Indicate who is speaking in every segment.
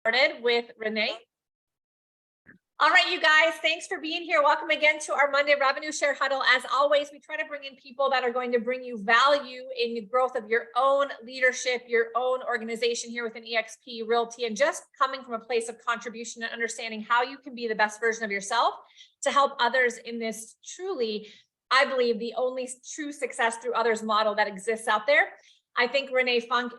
Speaker 1: Started with Renee. All right, you guys, thanks for being here. Welcome again to our Monday Revenue Share Huddle. As always, we try to bring in people that are going to bring you value in the growth of your own leadership, your own organization here within eXp Realty, and just coming from a place of contribution and understanding how you can be the best version of yourself to help others in this truly, I believe, the only true success through others model that exists out there. I think Renee Funk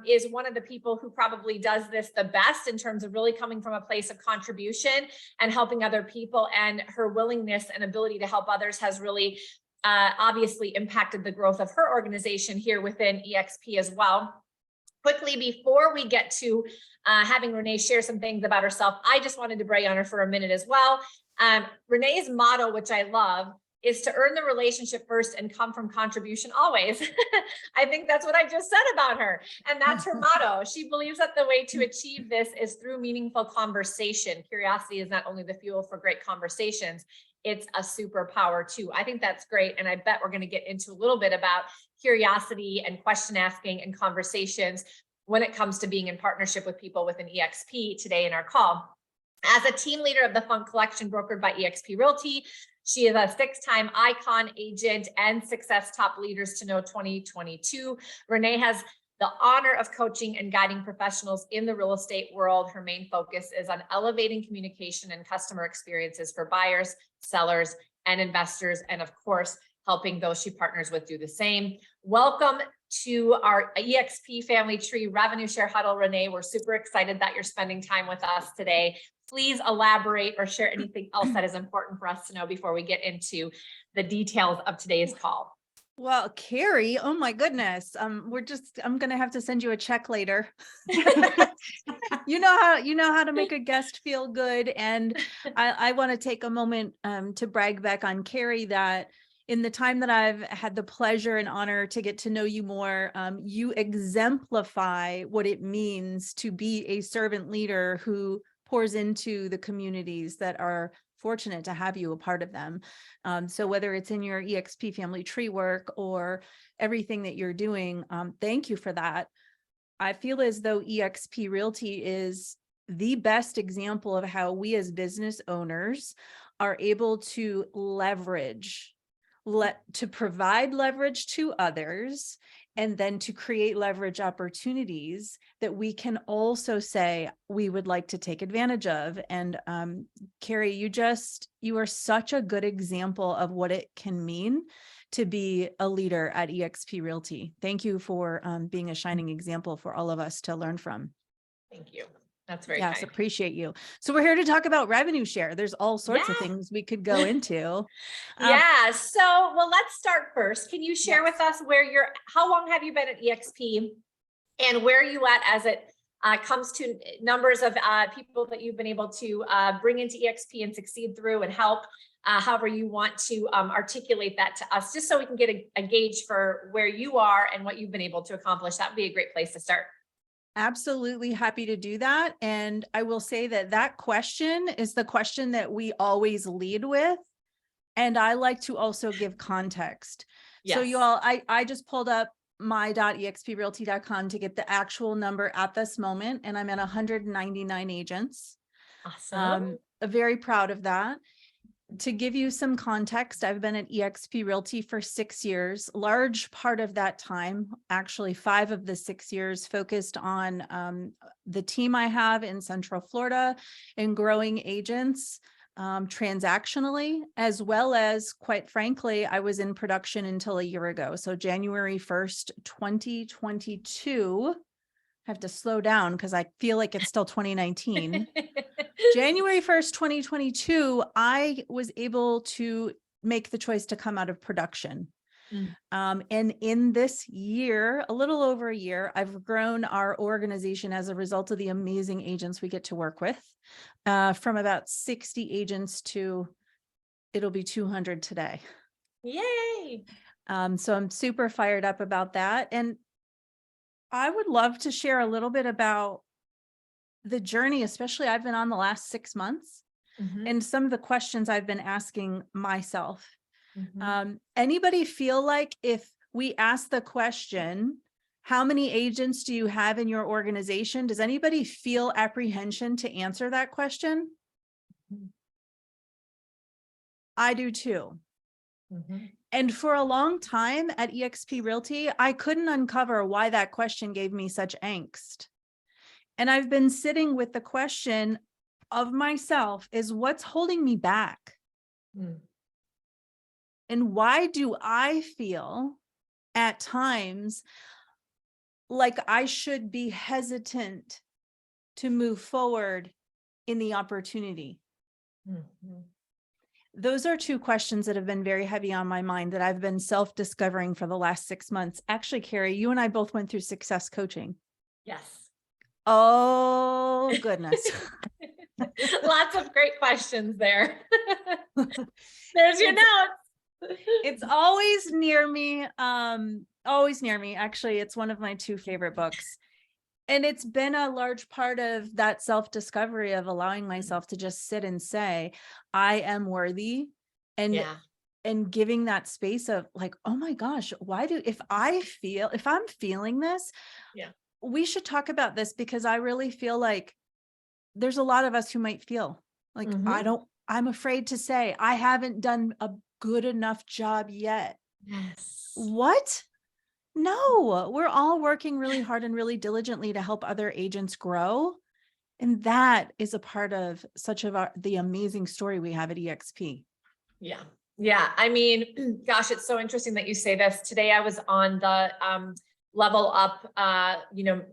Speaker 1: is one of the people who probably does this the best in terms of really coming from a place of contribution and helping other people, and her willingness and ability to help others has really obviously impacted the growth of her organization here within eXp as well. Quickly, before we get to having Renee share some things about herself, I just wanted to brag on her for a minute as well. Renee's motto, which I love, is to earn the relationship first and come from contribution always. I think that's what I just said about her. And that's her motto. She believes that the way to achieve this is through meaningful conversation. Curiosity is not only the fuel for great conversations, it's a superpower too. I think that's great. And I bet we're going to get into a little bit about curiosity and question asking and conversations when it comes to being in partnership with people within eXp today in our call. As a team leader of the Funk Collection brokered by eXp Realty, she is a 6-time icon agent and Success Top Leaders to Know 2022. Renee has the honor of coaching and guiding professionals in the real estate world. Her main focus is on elevating communication and customer experiences for buyers, sellers, and investors, and of course, helping those she partners with do the same. Welcome to our eXp Family Tree Revenue Share Huddle, Renee. We're super excited that you're spending time with us today. Please elaborate or share anything else that is important for us to know before we get into the details of today's call.
Speaker 2: Well, Cari, oh my goodness. I'm going to have to send you a check later. You know how to make a guest feel good. And I want to take a moment to brag back on Cari that in the time that I've had the pleasure and honor to get to know you more, you exemplify what it means to be a servant leader who pours into the communities that are fortunate to have you a part of them. So whether it's in your eXp Family Tree work or everything that you're doing, thank you for that. I feel as though eXp Realty is the best example of how we as business owners are able to to provide leverage to others, and then to create leverage opportunities that we can also say we would like to take advantage of. And Cari, you are such a good example of what it can mean to be a leader at eXp Realty. Thank you for being a shining example for all of us to learn from.
Speaker 1: Thank you. That's very
Speaker 2: Yes,
Speaker 1: kind.
Speaker 2: appreciate you. So we're here to talk about revenue share. There's all sorts of things we could go into.
Speaker 1: Yeah. So, well, let's start first. Can you share with us how long have you been at eXp and where are you at as it comes to numbers of people that you've been able to bring into eXp and succeed through and help, however you want to articulate that to us, just so we can get a gauge for where you are and what you've been able to accomplish. That would be a great place to start.
Speaker 2: Absolutely happy to do that. And I will say that question is the question that we always lead with. And I like to also give context. Yes. So you all, I just pulled up my.exprealty.com to get the actual number at this moment. And I'm at 199 agents.
Speaker 1: Awesome.
Speaker 2: Very proud of that. To give you some context, I've been at eXp Realty for 6 years. Large part of that time, actually 5 of the 6 years, focused on the team I have in Central Florida and growing agents transactionally, as well as, quite frankly, I was in production until a year ago. So January 1st, 2022, I have to slow down because I feel like it's still 2019. January 1st, 2022, I was able to make the choice to come out of production. And in this year, a little over a year, I've grown our organization as a result of the amazing agents we get to work with, from about 60 agents to it'll be 200 today.
Speaker 1: Yay!
Speaker 2: So I'm super fired up about that. And I would love to share a little bit about the journey, especially I've been on the last 6 months, and some of the questions I've been asking myself. Anybody feel like if we ask the question, How many agents do you have in your organization? Does anybody feel apprehension to answer that question? I do too. And for a long time at eXp Realty, I couldn't uncover why that question gave me such angst. And I've been sitting with the question of myself is what's holding me back? And why do I feel at times like I should be hesitant to move forward in the opportunity? Those are two questions that have been very heavy on my mind that I've been self-discovering for the last 6 months. Actually, Cari, you and I both went through success coaching.
Speaker 1: Yes.
Speaker 2: Oh, goodness.
Speaker 1: Lots of great questions there. There's your notes.
Speaker 2: It's always near me. Always near me. Actually, it's one of my 2 favorite books. And it's been a large part of that self-discovery of allowing myself to just sit and say, I am worthy, and and giving that space of like, oh my gosh, if I'm feeling this, we should talk about this, because I really feel like there's a lot of us who might feel like, I'm afraid to say I haven't done a good enough job yet.
Speaker 1: Yes.
Speaker 2: What? No, we're all working really hard and really diligently to help other agents grow. And that is a part of the amazing story we have at eXp.
Speaker 1: Yeah. Yeah. I mean, gosh, it's so interesting that you say this. Today I was on the Level Up,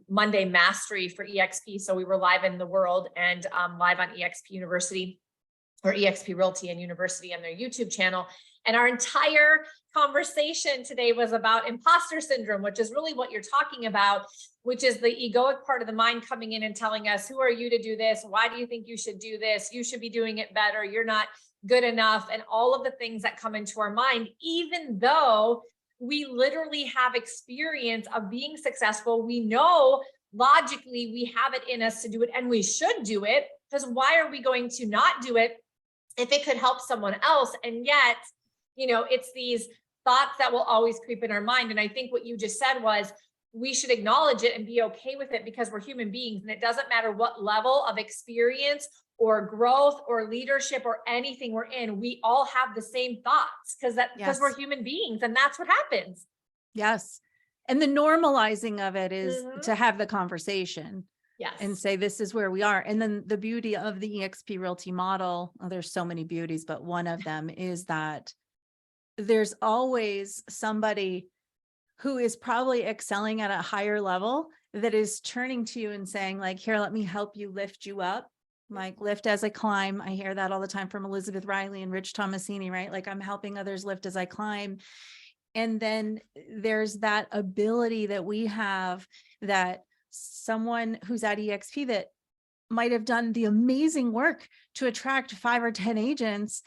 Speaker 1: Monday Mastery for eXp. So we were live in the world and live on eXp University, or eXp Realty and University on their YouTube channel. And our entire conversation today was about imposter syndrome, which is really what you're talking about, which is the egoic part of the mind coming in and telling us, who are you to do this? Why do you think you should do this? You should be doing it better. You're not good enough. And all of the things that come into our mind, even though we literally have experience of being successful. We know logically we have it in us to do it, and we should do it, because why are we going to not do it if it could help someone else? And yet, it's these thoughts that will always creep in our mind. And I think what you just said was, we should acknowledge it and be okay with it, because we're human beings, and it doesn't matter what level of experience or growth or leadership or anything we're in, we all have the same thoughts, because we're human beings, and that's what happens.
Speaker 2: Yes. And the normalizing of it is to have the conversation.
Speaker 1: Yes.
Speaker 2: And say, this is where we are. And then the beauty of the eXp Realty model, there's so many beauties, but one of them is that there's always somebody who is probably excelling at a higher level that is turning to you and saying like, here, let me help you, lift you up. Like, lift as I climb. I hear that all the time from Elizabeth Riley and Rich Tomasini, right? Like, I'm helping others lift as I climb. And then there's that ability that we have, that someone who's at eXp that might have done the amazing work to attract 5 or 10 agents.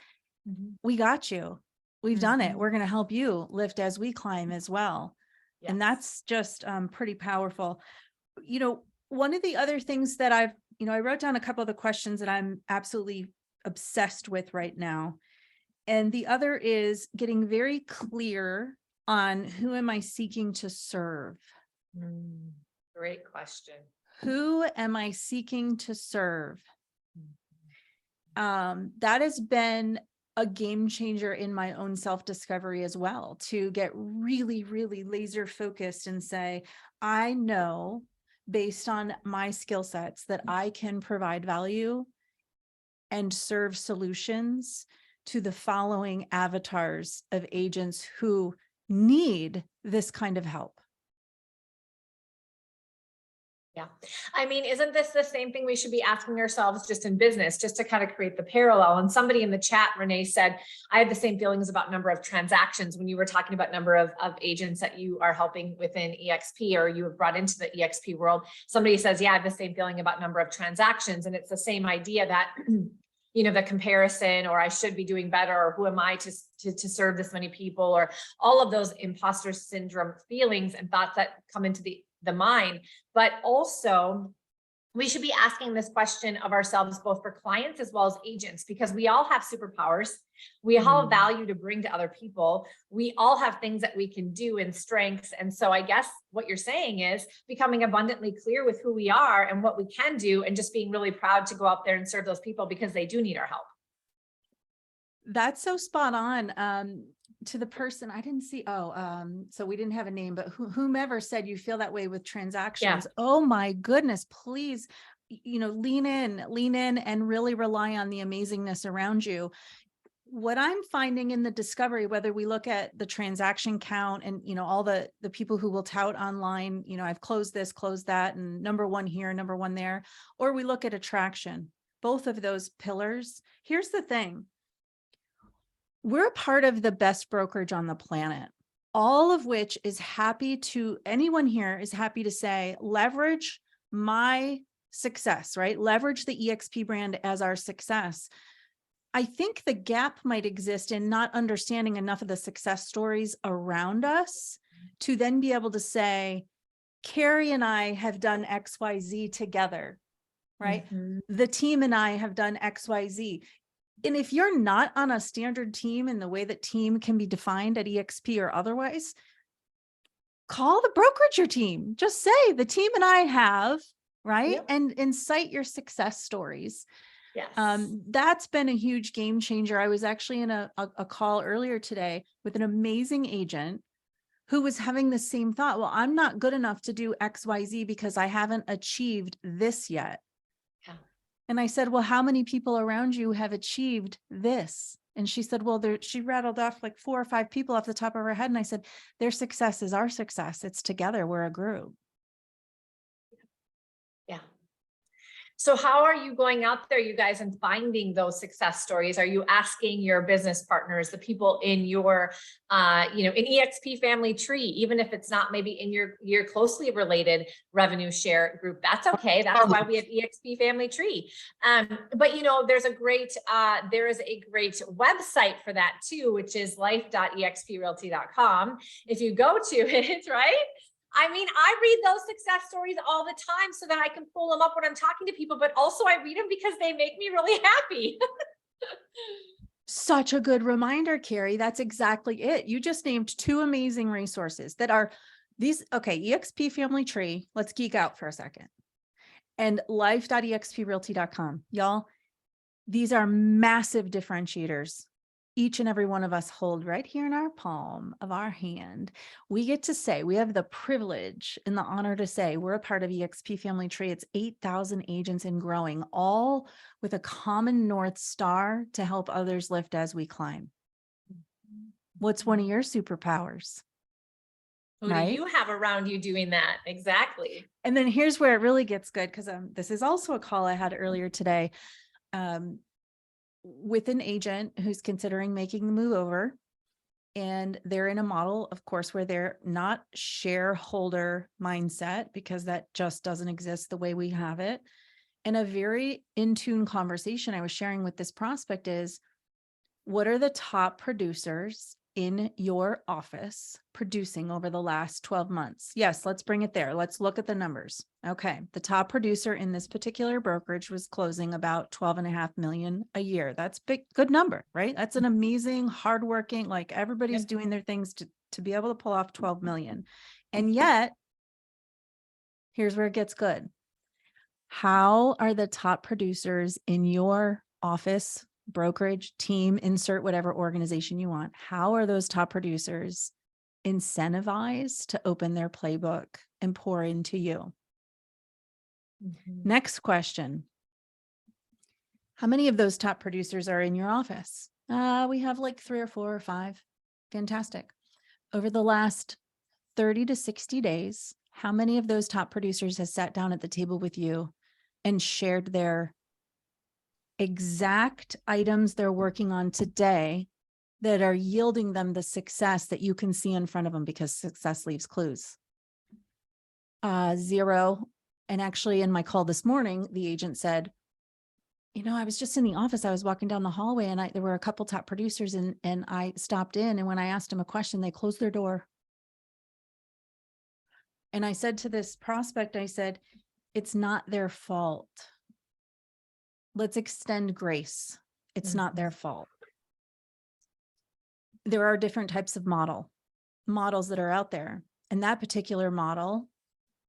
Speaker 2: We got you. We've done it. We're going to help you lift as we climb as well. Yes. And that's just pretty powerful. One of the other things that I wrote down a couple of the questions that I'm absolutely obsessed with right now. And the other is getting very clear on who am I seeking to serve?
Speaker 1: Great question.
Speaker 2: Who am I seeking to serve? That has been a game changer in my own self-discovery as well, to get really, really laser focused and say, I know based on my skill sets that I can provide value and serve solutions to the following avatars of agents who need this kind of help.
Speaker 1: Yeah. I mean, isn't this the same thing we should be asking ourselves just in business, just to kind of create the parallel? And somebody in the chat, Renee, said, I had the same feelings about number of transactions when you were talking about number of agents that you are helping within eXp, or you have brought into the eXp world. Somebody says, yeah, I have the same feeling about number of transactions. And it's the same idea that, the comparison, or I should be doing better, or who am I to serve this many people, or all of those imposter syndrome feelings and thoughts that come into the mind. But also we should be asking this question of ourselves, both for clients as well as agents, because we all have superpowers. We all have value to bring to other people. We all have things that we can do and strengths. And so I guess what you're saying is becoming abundantly clear with who we are and what we can do, and just being really proud to go out there and serve those people because they do need our help.
Speaker 2: That's so spot on. To the person, I didn't see, so we didn't have a name, but whomever said you feel that way with transactions.
Speaker 1: Yeah.
Speaker 2: Oh my goodness, please, lean in and really rely on the amazingness around you. What I'm finding in the discovery, whether we look at the transaction count and, all the people who will tout online, I've closed this, closed that, and number one here, number one there, or we look at attraction, both of those pillars. Here's the thing. We're a part of the best brokerage on the planet, all of which is anyone here is happy to say, leverage my success, right? Leverage the EXP brand as our success. I think the gap might exist in not understanding enough of the success stories around us to then be able to say, Cari and I have done XYZ together, right? The team and I have done XYZ. And if you're not on a standard team in the way that team can be defined at EXP or otherwise, call the brokerage your team. Just say the team and I have, right?
Speaker 1: Yep.
Speaker 2: And cite your success stories.
Speaker 1: Yes.
Speaker 2: That's been a huge game changer. I was actually in a call earlier today with an amazing agent who was having the same thought. Well, I'm not good enough to do XYZ because I haven't achieved this yet.
Speaker 1: Yeah.
Speaker 2: And I said, well, how many people around you have achieved this? And she said, well, she rattled off like 4 or 5 people off the top of her head. And I said, their success is our success. It's together. We're a group.
Speaker 1: Yeah. So how are you going out there, you guys, and finding those success stories? Are you asking your business partners, the people in your, an EXP family tree, even if it's not maybe in your closely related revenue share group? That's okay. That's why we have EXP family tree. But there is a great website for that too, which is life.exprealty.com. If you go to it, right? I mean, I read those success stories all the time so that I can pull them up when I'm talking to people, but also I read them because they make me really happy.
Speaker 2: Such a good reminder, Cari. That's exactly it. You just named 2 amazing resources that are these. Okay. EXP family tree. Let's geek out for a second. And life.exprealty.com. Y'all, these are massive differentiators. Each and every one of us hold right here in our palm of our hand. We get to say, we have the privilege and the honor to say we're a part of EXP Family Tree. It's 8,000 agents and growing, all with a common North Star to help others lift as we climb. What's one of your superpowers?
Speaker 1: Who do you have around you doing that? Exactly.
Speaker 2: And then here's where it really gets good, because this is also a call I had earlier today. With an agent who's considering making the move over, and they're in a model, of course, where they're not shareholder mindset, because that just doesn't exist the way we have it. And a very in tune conversation I was sharing with this prospect is, what are the top producers in your office producing over the last 12 months? Yes, let's bring it there. Let's look at the numbers. Okay. The top producer in this particular brokerage was closing about 12.5 million a year. That's big, good number, right? That's an amazing, hardworking, like everybody's doing their things to be able to pull off 12 million. And yet, here's where it gets good. How are the top producers in your office, brokerage, team, insert whatever organization you want? How are those top producers incentivized to open their playbook and pour into you? Next question. How many of those top producers are in your office? We have like 3 or 4 or 5. Fantastic. Over the last 30 to 60 days, how many of those top producers has sat down at the table with you and shared their exact items they're working on today that are yielding them the success that you can see in front of them, because success leaves clues? 0. And actually, in my call this morning, the agent said, I was just in the office. I was walking down the hallway and there were a couple top producers and I stopped in. And when I asked them a question, they closed their door. And I said to this prospect, I said, It's not their fault. Let's extend grace. It's not their fault. There are different types of models that are out there. And that particular model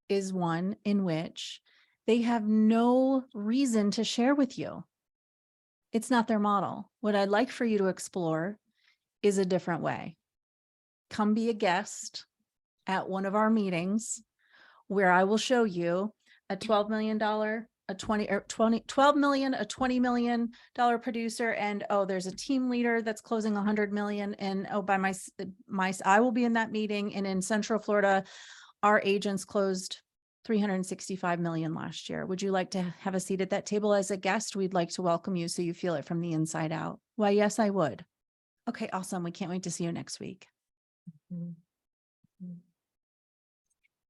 Speaker 2: is one in which they have no reason to share with you. It's not their model. What I'd like for you to explore is a different way. Come be a guest at one of our meetings where I will show you a $12 million, a 12 million, a $20 million producer. And oh, there's a team leader that's closing 100 million. And oh, by I will be in that meeting. And in Central Florida, our agents closed 365 million last year. Would you like to have a seat at that table as a guest? We'd like to welcome you so you feel it from the inside out. Why, yes, I would. Okay, awesome. We can't wait to see you next week.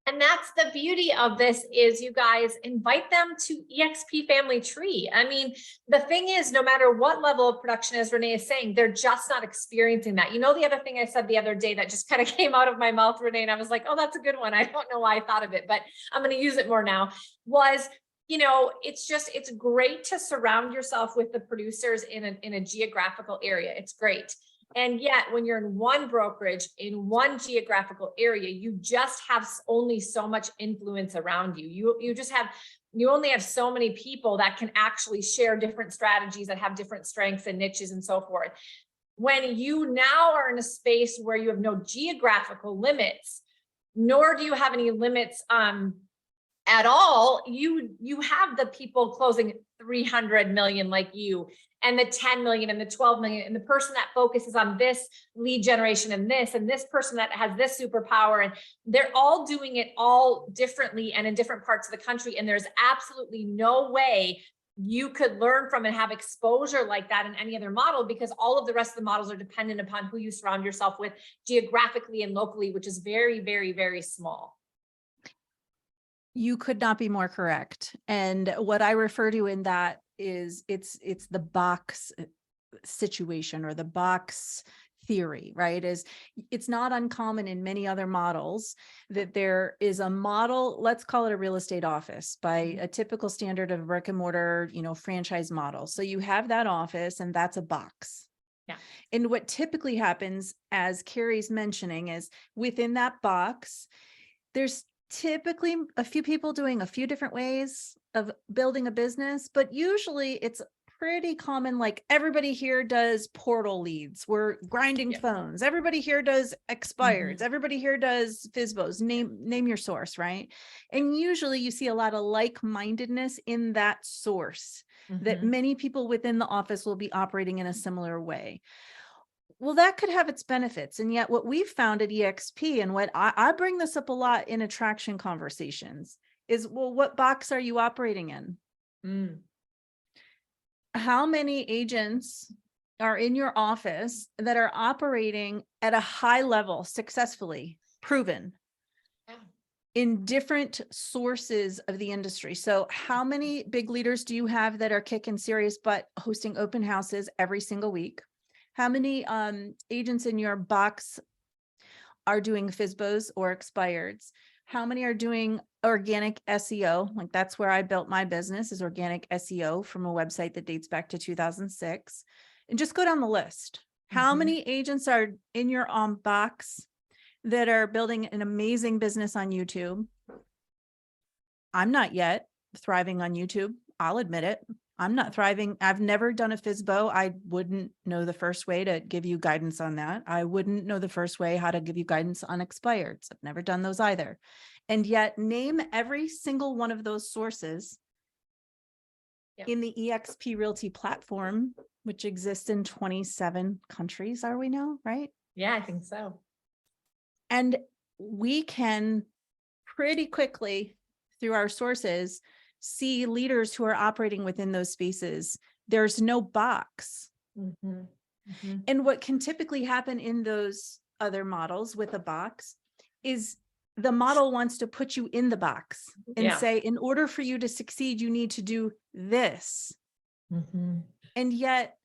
Speaker 1: And that's the beauty of this is you guys invite them to EXP Family Tree. I mean, the thing is, no matter what level of production, as Renee is saying, they're just not experiencing that. You know, the other thing I said the other day that just kind of came out of my mouth, Renee, and I was like, oh, that's a good one. I don't know why I thought of it, but I'm going to use it more now, was, you know, it's great to surround yourself with the producers in a geographical area. It's great. And yet when you're in one brokerage in one geographical area, you just have only so much influence around you. You only have so many people that can actually share different strategies that have different strengths and niches and so forth. When you now are in a space where you have no geographical limits, nor do you have any limits at all, you have the people closing 300 million like you, and the 10 million and the 12 million, and the person that focuses on this lead generation and this person that has this superpower, and they're all doing it all differently and in different parts of the country. And there's absolutely no way you could learn from and have exposure like that in any other model, because all of the rest of the models are dependent upon who you surround yourself with geographically and locally, which is very, very, very small.
Speaker 2: You could not be more correct. And what I refer to in that is it's the box situation or the box theory, right? It's not uncommon in many other models that there is a model, let's call it a real estate office by a typical standard of brick and mortar, franchise model. So you have that office and that's a box.
Speaker 1: Yeah.
Speaker 2: And what typically happens, as Cari's mentioning, is within that box, there's typically a few people doing a few different ways of building a business, but usually it's pretty common. Like everybody here does portal leads. We're grinding phones. Everybody here does expireds. Everybody here does FSBOs. Name your source, right? And usually you see a lot of like-mindedness in that source that many people within the office will be operating in a similar way. Well, that could have its benefits. And yet what we've found at EXP, and what I bring this up a lot in attraction conversations, is, well, what box are you operating in? How many agents are in your office that are operating at a high level, successfully, proven in different sources of the industry? So how many big leaders do you have that are kicking serious butt hosting open houses every single week? How many agents in your box are doing FSBOs or expireds? How many are doing organic SEO? Like that's where I built my business, is organic SEO from a website that dates back to 2006. And just go down the list. How many agents are in your box that are building an amazing business on YouTube? I'm not yet thriving on YouTube. I'll admit it. I'm not thriving. I've never done a FSBO. I wouldn't know the first way to give you guidance on that. I wouldn't know the first way how to give you guidance on expireds. I've never done those either. And yet name every single one of those sources in the EXP Realty platform, which exists in 27 countries, are we now, right?
Speaker 1: Yeah, I think so.
Speaker 2: And we can pretty quickly, through our sources, see leaders who are operating within those spaces. There's no box. And what can typically happen in those other models with a box is the model wants to put you in the box and say, in order for you to succeed, you need to do this. And yet,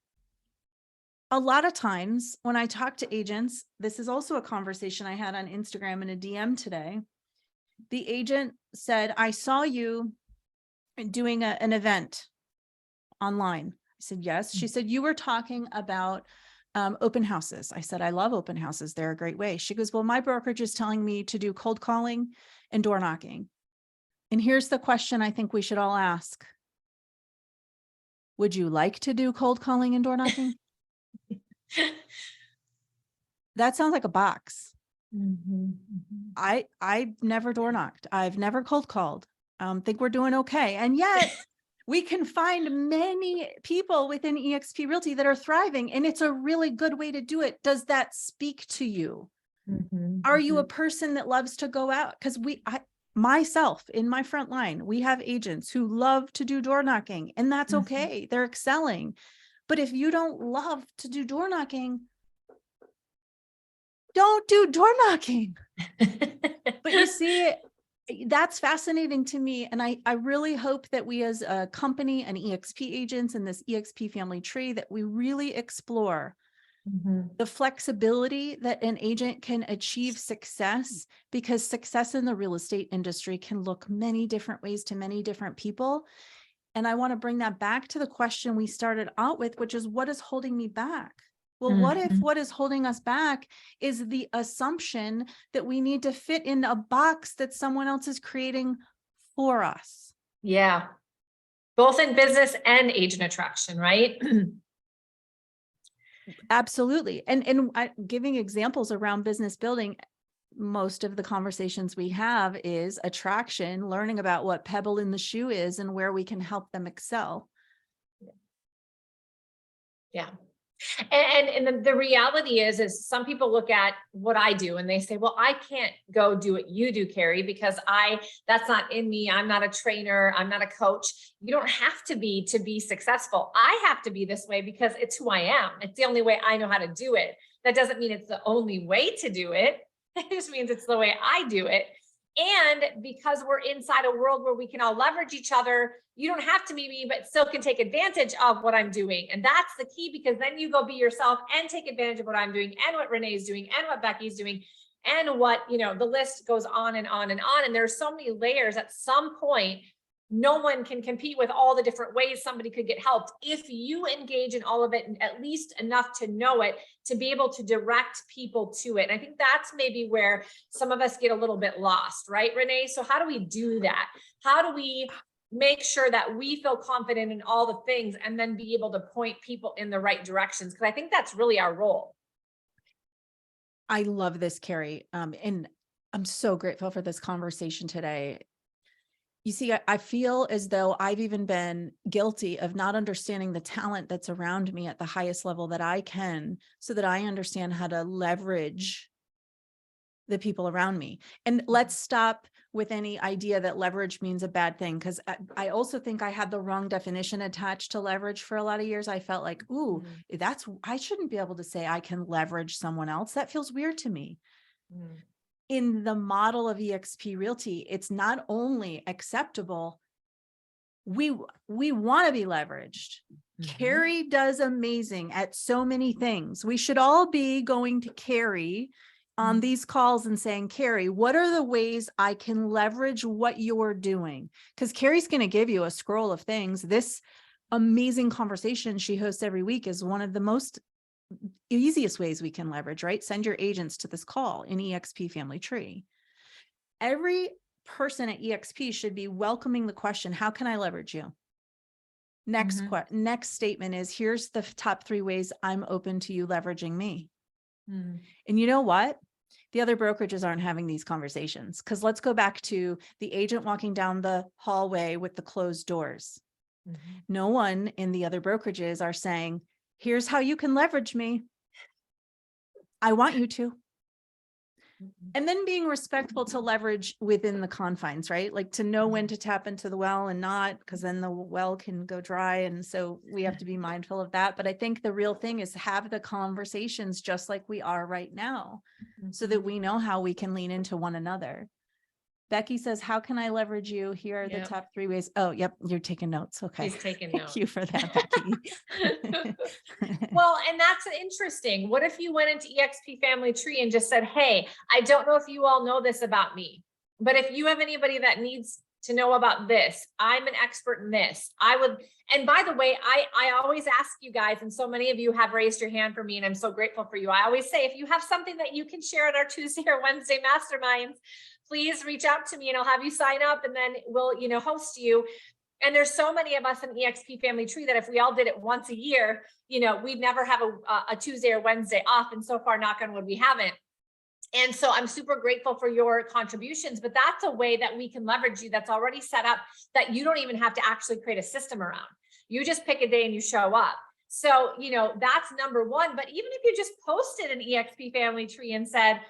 Speaker 2: a lot of times when I talk to agents, this is also a conversation I had on Instagram in a DM today. The agent said, I saw you doing an event online. I said, yes. She said, you were talking about open houses. I said, I love open houses. They're a great way. She goes, well, my brokerage is telling me to do cold calling and door knocking. And here's the question I think we should all ask. Would you like to do cold calling and door knocking? That sounds like a box. I've never door knocked. I've never cold called. Think we're doing okay. And yet we can find many people within eXp Realty that are thriving, and it's a really good way to do it. Does that speak to you? Are you a person that loves to go out? Because myself in my front line, we have agents who love to do door knocking, and that's okay. They're excelling. But if you don't love to do door knocking, don't do door knocking. But you see, that's fascinating to me. And I really hope that we as a company and eXp agents and this eXp family tree, that we really explore the flexibility that an agent can achieve success, because success in the real estate industry can look many different ways to many different people. And I want to bring that back to the question we started out with, which is, what is holding me back? Well, what if what is holding us back is the assumption that we need to fit in a box that someone else is creating for us?
Speaker 1: Yeah. Both in business and agent attraction, right?
Speaker 2: Absolutely. And giving examples around business building, most of the conversations we have is attraction, learning about what pebble in the shoe is and where we can help them excel.
Speaker 1: Yeah. And the reality is some people look at what I do and they say, well, I can't go do what you do, Cari, because that's not in me. I'm not a trainer. I'm not a coach. You don't have to be successful. I have to be this way because it's who I am. It's the only way I know how to do it. That doesn't mean it's the only way to do it. It just means it's the way I do it. And because we're inside a world where we can all leverage each other, you don't have to be me, but still can take advantage of what I'm doing. And that's the key, because then you go be yourself and take advantage of what I'm doing and what Renee's doing and what Becky's doing and what, the list goes on and on and on. And there's so many layers. At some point, no one can compete with all the different ways somebody could get helped if you engage in all of it, and at least enough to know it, to be able to direct people to it. And I think that's maybe where some of us get a little bit lost, right, Renee? So how do we do that? How do we make sure that we feel confident in all the things and then be able to point people in the right directions? Because I think that's really our role.
Speaker 2: I love this, Cari. And I'm so grateful for this conversation today. You see, I feel as though I've even been guilty of not understanding the talent that's around me at the highest level that I can, so that I understand how to leverage the people around me. And let's stop with any idea that leverage means a bad thing, because I also think I had the wrong definition attached to leverage for a lot of years. I felt like, ooh, I shouldn't be able to say I can leverage someone else. That feels weird to me. In the model of eXp Realty, it's not only acceptable, we want to be leveraged. Cari does amazing at so many things. We should all be going to Cari on these calls and saying, Cari, what are the ways I can leverage what you're doing? Because Cari's going to give you a scroll of things. This amazing conversation she hosts every week is one of the most easiest ways we can leverage, right? Send your agents to this call in eXp Family Tree. Every person at eXp should be welcoming the question, how can I leverage you? Next statement is, here's the top 3 ways I'm open to you leveraging me. And you know what? The other brokerages aren't having these conversations, because let's go back to the agent walking down the hallway with the closed doors. No one in the other brokerages are saying, here's how you can leverage me. I want you to. And then being respectful to leverage within the confines, right? Like to know when to tap into the well and not, because then the well can go dry. And so we have to be mindful of that. But I think the real thing is have the conversations just like we are right now, so that we know how we can lean into one another. Becky says, how can I leverage you? Here are the top 3 ways. Oh, yep. You're taking notes. Okay.
Speaker 1: He's taking
Speaker 2: Thank
Speaker 1: notes.
Speaker 2: you for that, Becky.
Speaker 1: Well, and that's interesting. What if you went into eXp Family Tree and just said, hey, I don't know if you all know this about me, but if you have anybody that needs to know about this. I'm an expert in this. And by the way, I always ask you guys, and so many of you have raised your hand for me, and I'm so grateful for you. I always say, if you have something that you can share at our Tuesday or Wednesday masterminds, please reach out to me and I'll have you sign up, and then we'll, host you. And there's so many of us in EXP Family Tree that if we all did it once a year, we'd never have a Tuesday or Wednesday off. And so far, knock on wood, we haven't. And so I'm super grateful for your contributions, but that's a way that we can leverage you that's already set up, that you don't even have to actually create a system around. You just pick a day and you show up. So, that's number one. But even if you just posted an EXP Family Tree and said,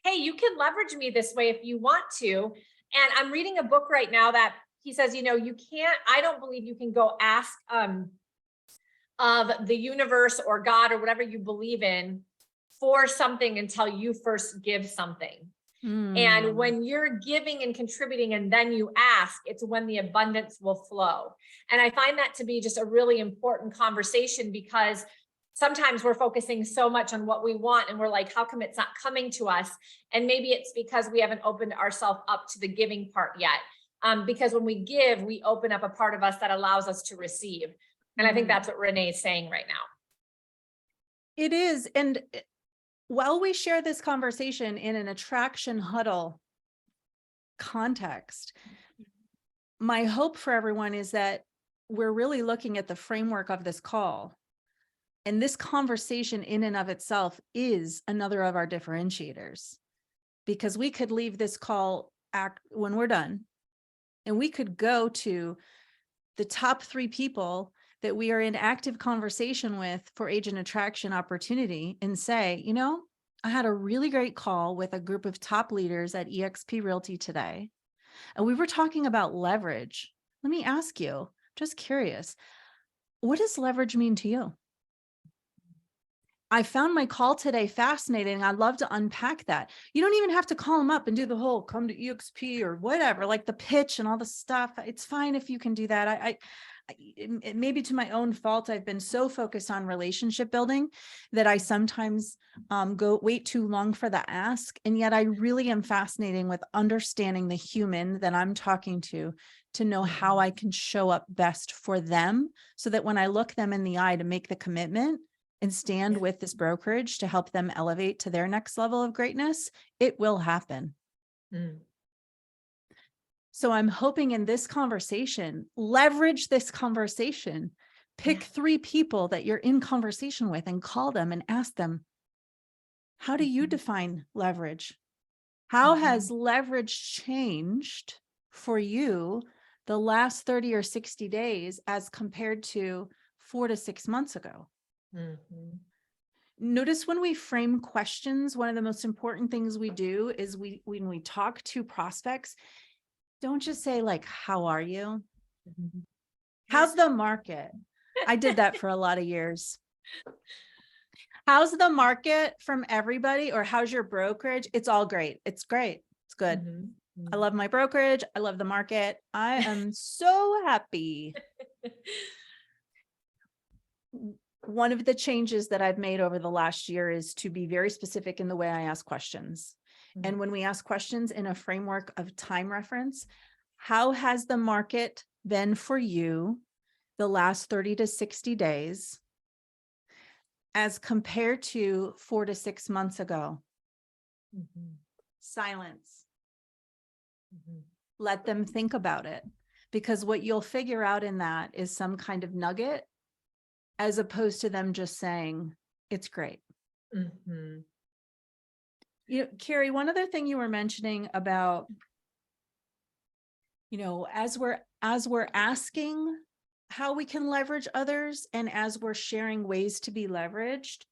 Speaker 1: hey, you can leverage me this way if you want to. And I'm reading a book right now that he says, I don't believe you can go ask of the universe or God or whatever you believe in for something until you first give something. And when you're giving and contributing and then you ask, it's when the abundance will flow. And I find that to be just a really important conversation, because sometimes we're focusing so much on what we want and we're like, how come it's not coming to us? And maybe it's because we haven't opened ourselves up to the giving part yet. Because when we give, we open up a part of us that allows us to receive. And I think that's what Renee is saying right now.
Speaker 2: It is. And while we share this conversation in an attraction huddle context, my hope for everyone is that we're really looking at the framework of this call. And this conversation in and of itself is another of our differentiators, because we could leave this call when we're done, and we could go to the top 3 people that we are in active conversation with for agent attraction opportunity and say, I had a really great call with a group of top leaders at EXP Realty today, and we were talking about leverage. Let me ask you, just curious, what does leverage mean to you? I found my call today fascinating. I'd love to unpack that. You don't even have to call them up and do the whole come to EXP or whatever, like the pitch and all the stuff. It's fine if you can do that. It may be to my own fault. I've been so focused on relationship building that I sometimes wait too long for the ask. And yet I really am fascinating with understanding the human that I'm talking to know how I can show up best for them, so that when I look them in the eye to make the commitment and stand with this brokerage to help them elevate to their next level of greatness, it will happen. So I'm hoping in this conversation, leverage this conversation, pick 3 people that you're in conversation with and call them and ask them, how do you define leverage? How has leverage changed for you the last 30 or 60 days as compared to 4 to 6 months ago? Notice when we frame questions, one of the most important things we do is when we talk to prospects, don't just say like, how are you? How's the market? I did that for a lot of years. How's the market from everybody? Or how's your brokerage? It's all great. It's great. It's good. I love my brokerage. I love the market. I am so happy. One of the changes that I've made over the last year is to be very specific in the way I ask questions. And when we ask questions in a framework of time reference, how has the market been for you the last 30 to 60 days as compared to 4 to 6 months ago? Silence. Let them think about it, because what you'll figure out in that is some kind of nugget, as opposed to them just saying, it's great. Cari, one other thing you were mentioning about, as we're asking how we can leverage others, and as we're sharing ways to be leveraged,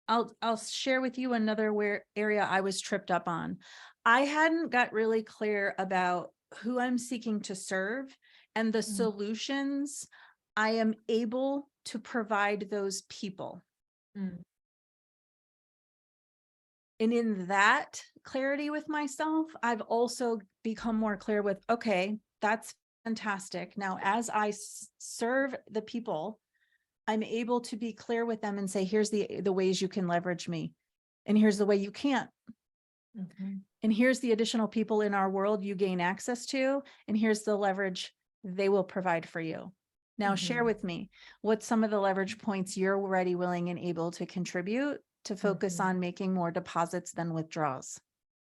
Speaker 2: I'll share with you another area I was tripped up on. I hadn't got really clear about who I'm seeking to serve and the solutions I am able to provide those people. And in that clarity with myself, I've also become more clear with, okay, that's fantastic. Now, as I serve the people, I'm able to be clear with them and say, here's the ways you can leverage me, and here's the way you can't.
Speaker 1: Mhm.
Speaker 2: And here's the additional people in our world you gain access to, and here's the leverage they will provide for you. Now share
Speaker 1: Mhm.
Speaker 2: with me what some of the leverage points you're ready, willing, and able to contribute to focus
Speaker 1: Mhm.
Speaker 2: on making more deposits than withdrawals.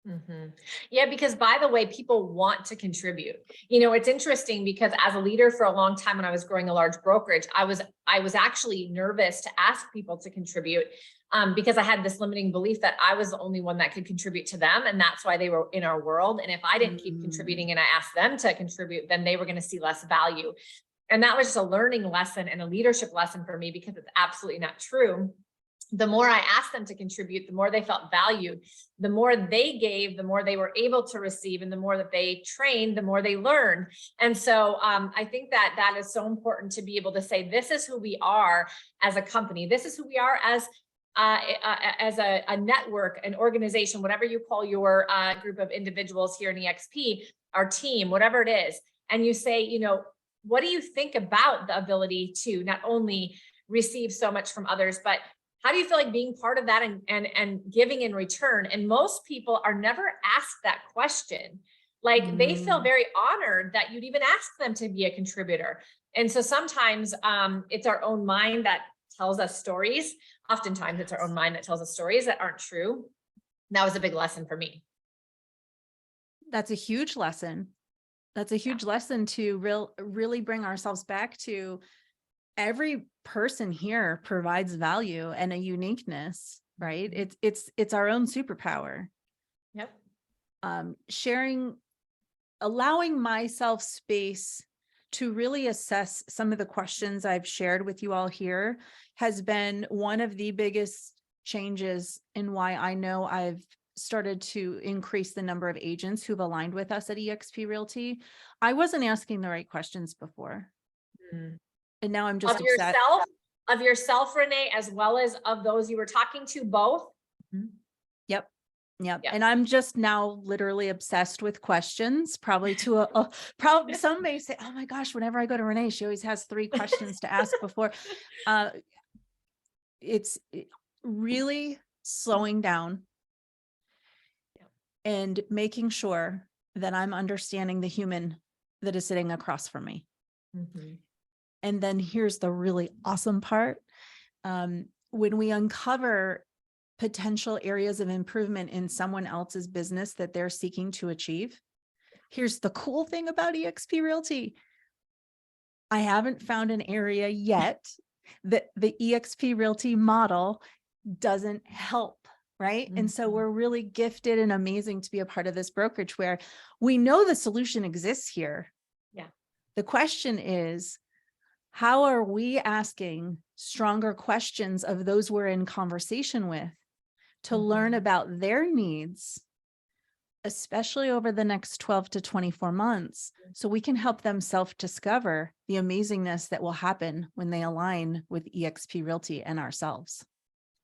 Speaker 1: Mhm. Yeah, because by the way, people want to contribute. It's interesting because as a leader for a long time when I was growing a large brokerage, I was actually nervous to ask people to contribute because I had this limiting belief that I was the only one that could contribute to them, and that's why they were in our world. And if I didn't keep
Speaker 2: Mm.
Speaker 1: contributing and I asked them to contribute, then they were going to see less value. And that was just a learning lesson and a leadership lesson for me because it's absolutely not true. The more I asked them to contribute, the more they felt valued, the more they gave, the more they were able to receive, and the more that they trained, the more they learned. And so I think that that is so important to be able to say, this is who we are as a company. This is who we are as a network, an organization, whatever you call your group of individuals here in EXP, our team, whatever it is. And you say, what do you think about the ability to not only receive so much from others, but how do you feel like being part of that and giving in return? And most people are never asked that question. Like they feel
Speaker 2: Mm.
Speaker 1: very honored that you'd even ask them to be a contributor. And so sometimes it's our own mind that tells us stories. Oftentimes it's our own mind that tells us stories that aren't true. That was a big lesson for me.
Speaker 2: That's a huge lesson. That's a huge lesson to really bring ourselves back to every person here provides value and a uniqueness, right? It's our own superpower.
Speaker 1: Yep.
Speaker 2: Sharing, allowing myself space to really assess some of the questions I've shared with you all here has been one of the biggest changes in why I know I've started to increase the number of agents who've aligned with us at EXP Realty. I wasn't asking the right questions before,
Speaker 1: Mm.
Speaker 2: and now I'm just
Speaker 1: Of
Speaker 2: upset.
Speaker 1: yourself, Renee, as well as of those you were talking to, both.
Speaker 2: Yep. Yep.
Speaker 1: Yep.
Speaker 2: And I'm just now literally obsessed with questions, probably to probably some may say, oh my gosh, whenever I go to Renee, she always has 3 questions to ask before. It's really slowing down and making sure that I'm understanding the human that is sitting across from me.
Speaker 1: Mhm.
Speaker 2: And then here's the really awesome part. When we uncover potential areas of improvement in someone else's business that they're seeking to achieve, here's the cool thing about EXP Realty. I haven't found an area yet that the EXP Realty model doesn't help, right? And so we're really gifted and amazing to be a part of this brokerage where we know the solution exists here.
Speaker 1: Yeah.
Speaker 2: The question is, how are we asking stronger questions of those we're in conversation with to learn about their needs, especially over the next 12 to 24 months, so we can help them self-discover the amazingness that will happen when they align with EXP Realty and ourselves.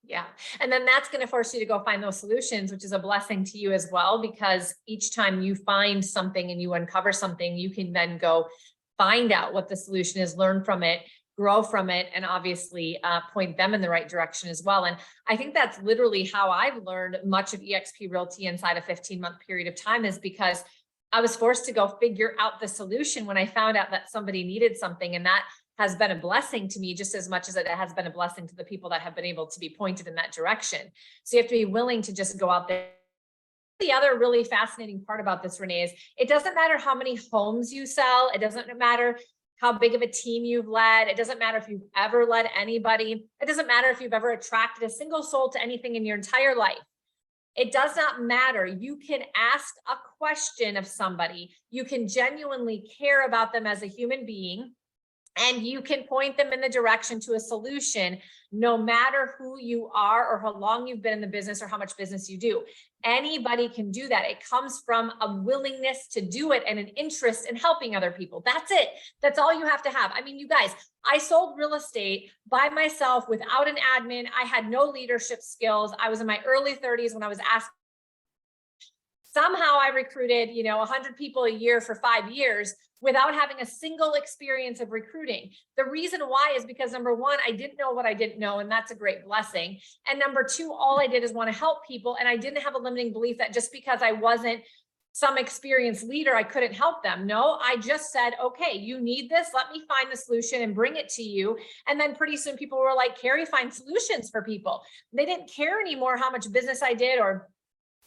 Speaker 1: Yeah. And then that's going to force you to go find those solutions, which is a blessing to you as well, because each time you find something and you uncover something, you can then go find out what the solution is, learn from it, grow from it, and obviously point them in the right direction as well. And I think that's literally how I've learned much of EXP Realty inside a 15-month period of time, is because I was forced to go figure out the solution when I found out that somebody needed something. And that has been a blessing to me just as much as it has been a blessing to the people that have been able to be pointed in that direction. So you have to be willing to just go out there. The other really fascinating part about this, Renee, is it doesn't matter how many homes you sell. It doesn't matter how big of a team you've led. It doesn't matter if you've ever led anybody. It doesn't matter if you've ever attracted a single soul to anything in your entire life. It does not matter. You can ask a question of somebody. You can genuinely care about them as a human being, and you can point them in the direction to a solution, no matter who you are or how long you've been in the business or how much business you do. Anybody can do that. It comes from a willingness to do it and an interest in helping other people. That's it. That's all you have to have. I mean, you guys, I sold real estate by myself without an admin. I had no leadership skills. I was in my early 30s when I was asked. Somehow I recruited, 100 people a year for 5 years without having a single experience of recruiting. The reason why is because number one, I didn't know what I didn't know, and that's a great blessing. And number two, all I did is want to help people. And I didn't have a limiting belief that just because I wasn't some experienced leader, I couldn't help them. No, I just said, okay, you need this. Let me find the solution and bring it to you. And then pretty soon people were like, Cari, find solutions for people. They didn't care anymore how much business I did or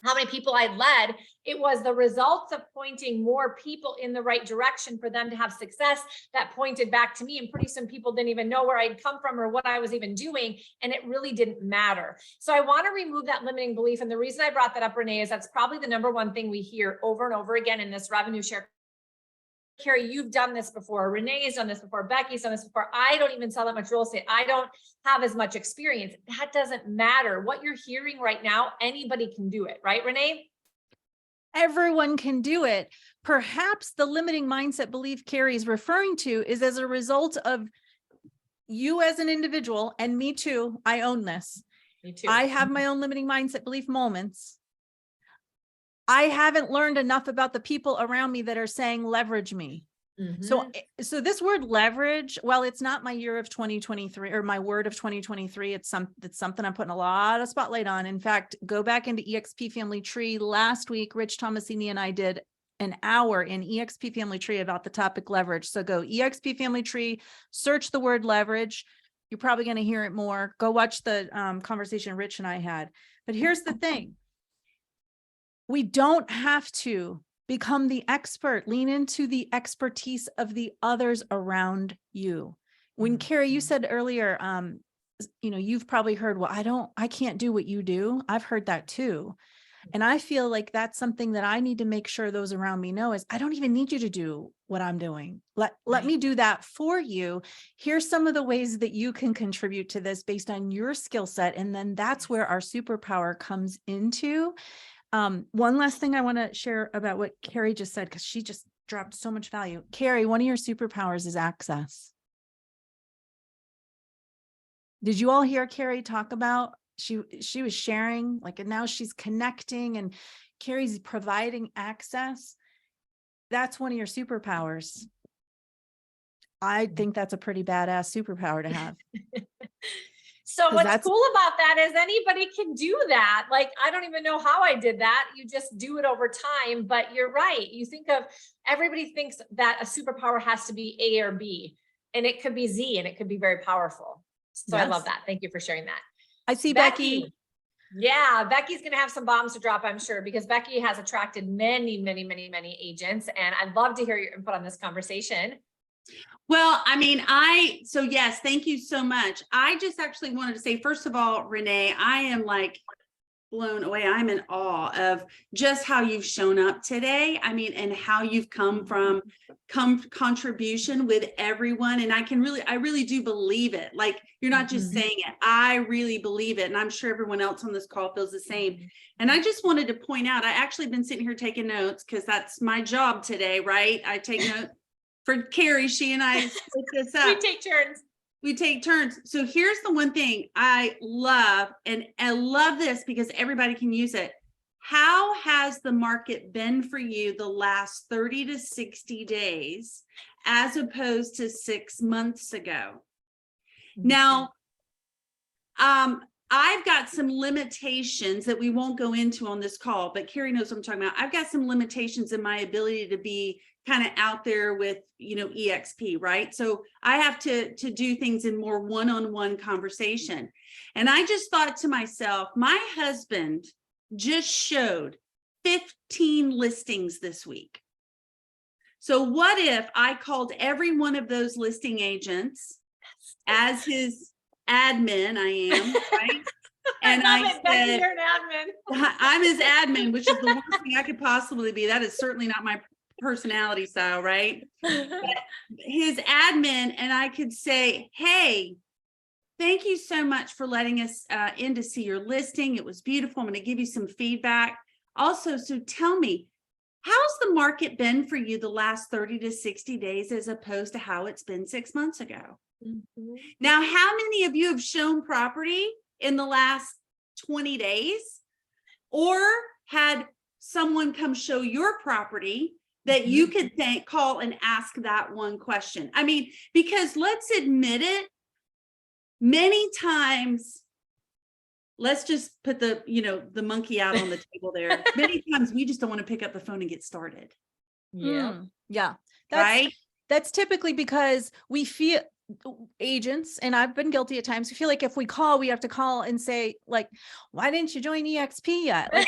Speaker 1: how many people I led. It was the results of pointing more people in the right direction for them to have success that pointed back to me. And pretty soon people didn't even know where I'd come from or what I was even doing. And it really didn't matter. So I want to remove that limiting belief. And the reason I brought that up, Renee, is that's probably the number one thing we hear over and over again in this revenue share. Cari, you've done this before. Renee's done this before. Becky's done this before. I don't even sell that much real estate. I don't have as much experience. That doesn't matter. What you're hearing right now, anybody can do it, right, Renee?
Speaker 2: Everyone can do it. Perhaps the limiting mindset belief Cari is referring to is as a result of you as an individual, and me too. I own this.
Speaker 1: Me too.
Speaker 2: I have my own limiting mindset belief moments. I haven't learned enough about the people around me that are saying leverage me. So this word leverage, well, it's not my year of 2023 or my word of 2023. It's something I'm putting a lot of spotlight on. In fact, go back into EXP Family Tree. Last week, Rich Tomasini and I did an hour in EXP Family Tree about the topic leverage. So go EXP Family Tree, search the word leverage. You're probably going to hear it more. Go watch the conversation Rich and I had. But here's the thing. We don't have to become the expert. Lean into the expertise of the others around you. When Cari, you said earlier, you've probably heard, well, I can't do what you do. I've heard that too. And I feel like that's something that I need to make sure those around me know is I don't even need you to do what I'm doing. Let me do that for you. Here's some of the ways that you can contribute to this based on your skill set. And then that's where our superpower comes into. One last thing I want to share about what Cari just said, because she just dropped so much value. Cari, one of your superpowers is access. Did you all hear Cari talk about, she was sharing, and now she's connecting and Cari's providing access. That's one of your superpowers. I think that's a pretty badass superpower to have.
Speaker 1: So what's cool about that is anybody can do that. I don't even know how I did that. You just do it over time, but you're right. You think of, everybody thinks that a superpower has to be A or B, and it could be Z, and it could be very powerful. So yes. I love that. Thank you for sharing that.
Speaker 2: I see Becky.
Speaker 1: Yeah, Becky's going to have some bombs to drop, I'm sure, because Becky has attracted many, many, many, many agents. And I'd love to hear your input on this conversation.
Speaker 3: Well, so yes, thank you so much. I just actually wanted to say, first of all, Renee, I am blown away. I'm in awe of just how you've shown up today. And how you've come from contribution with everyone. And I really do believe it. You're not just saying it. I really believe it. And I'm sure everyone else on this call feels the same. And I just wanted to point out, I actually been sitting here taking notes because that's my job today, right? I take notes for Cari. She and I split this up. We take turns. So here's the one thing I love, and I love this because everybody can use it. How has the market been for you the last 30 to 60 days as opposed to 6 months ago? Now, I've got some limitations that we won't go into on this call, but Cari knows what I'm talking about. I've got some limitations in my ability to be kind of out there with, EXP, right? So I have to do things in more one-on-one conversation. And I just thought to myself, my husband just showed 15 listings this week. So what if I called every one of those listing agents as his admin? I am, right? And I said,
Speaker 1: you're an admin.
Speaker 3: I'm his admin, which is the worst thing I could possibly be. That is certainly not my personality style, right? But his admin, and I could say, hey, thank you so much for letting us in to see your listing. It was beautiful. I'm going to give you some feedback. Also, so tell me, how's the market been for you the last 30 to 60 days as opposed to how it's been 6 months ago? Now, how many of you have shown property in the last 20 days or had someone come show your property that you could call and ask that one question. I mean, because let's admit it, many times, let's just put the, the monkey out on the table there. Many times we just don't want to pick up the phone and get started.
Speaker 1: Yeah.
Speaker 2: Yeah.
Speaker 3: Right.
Speaker 2: That's typically because we feel, agents, and I've been guilty at times, we feel like if we call, we have to call and say, like, why didn't you join EXP yet? Like,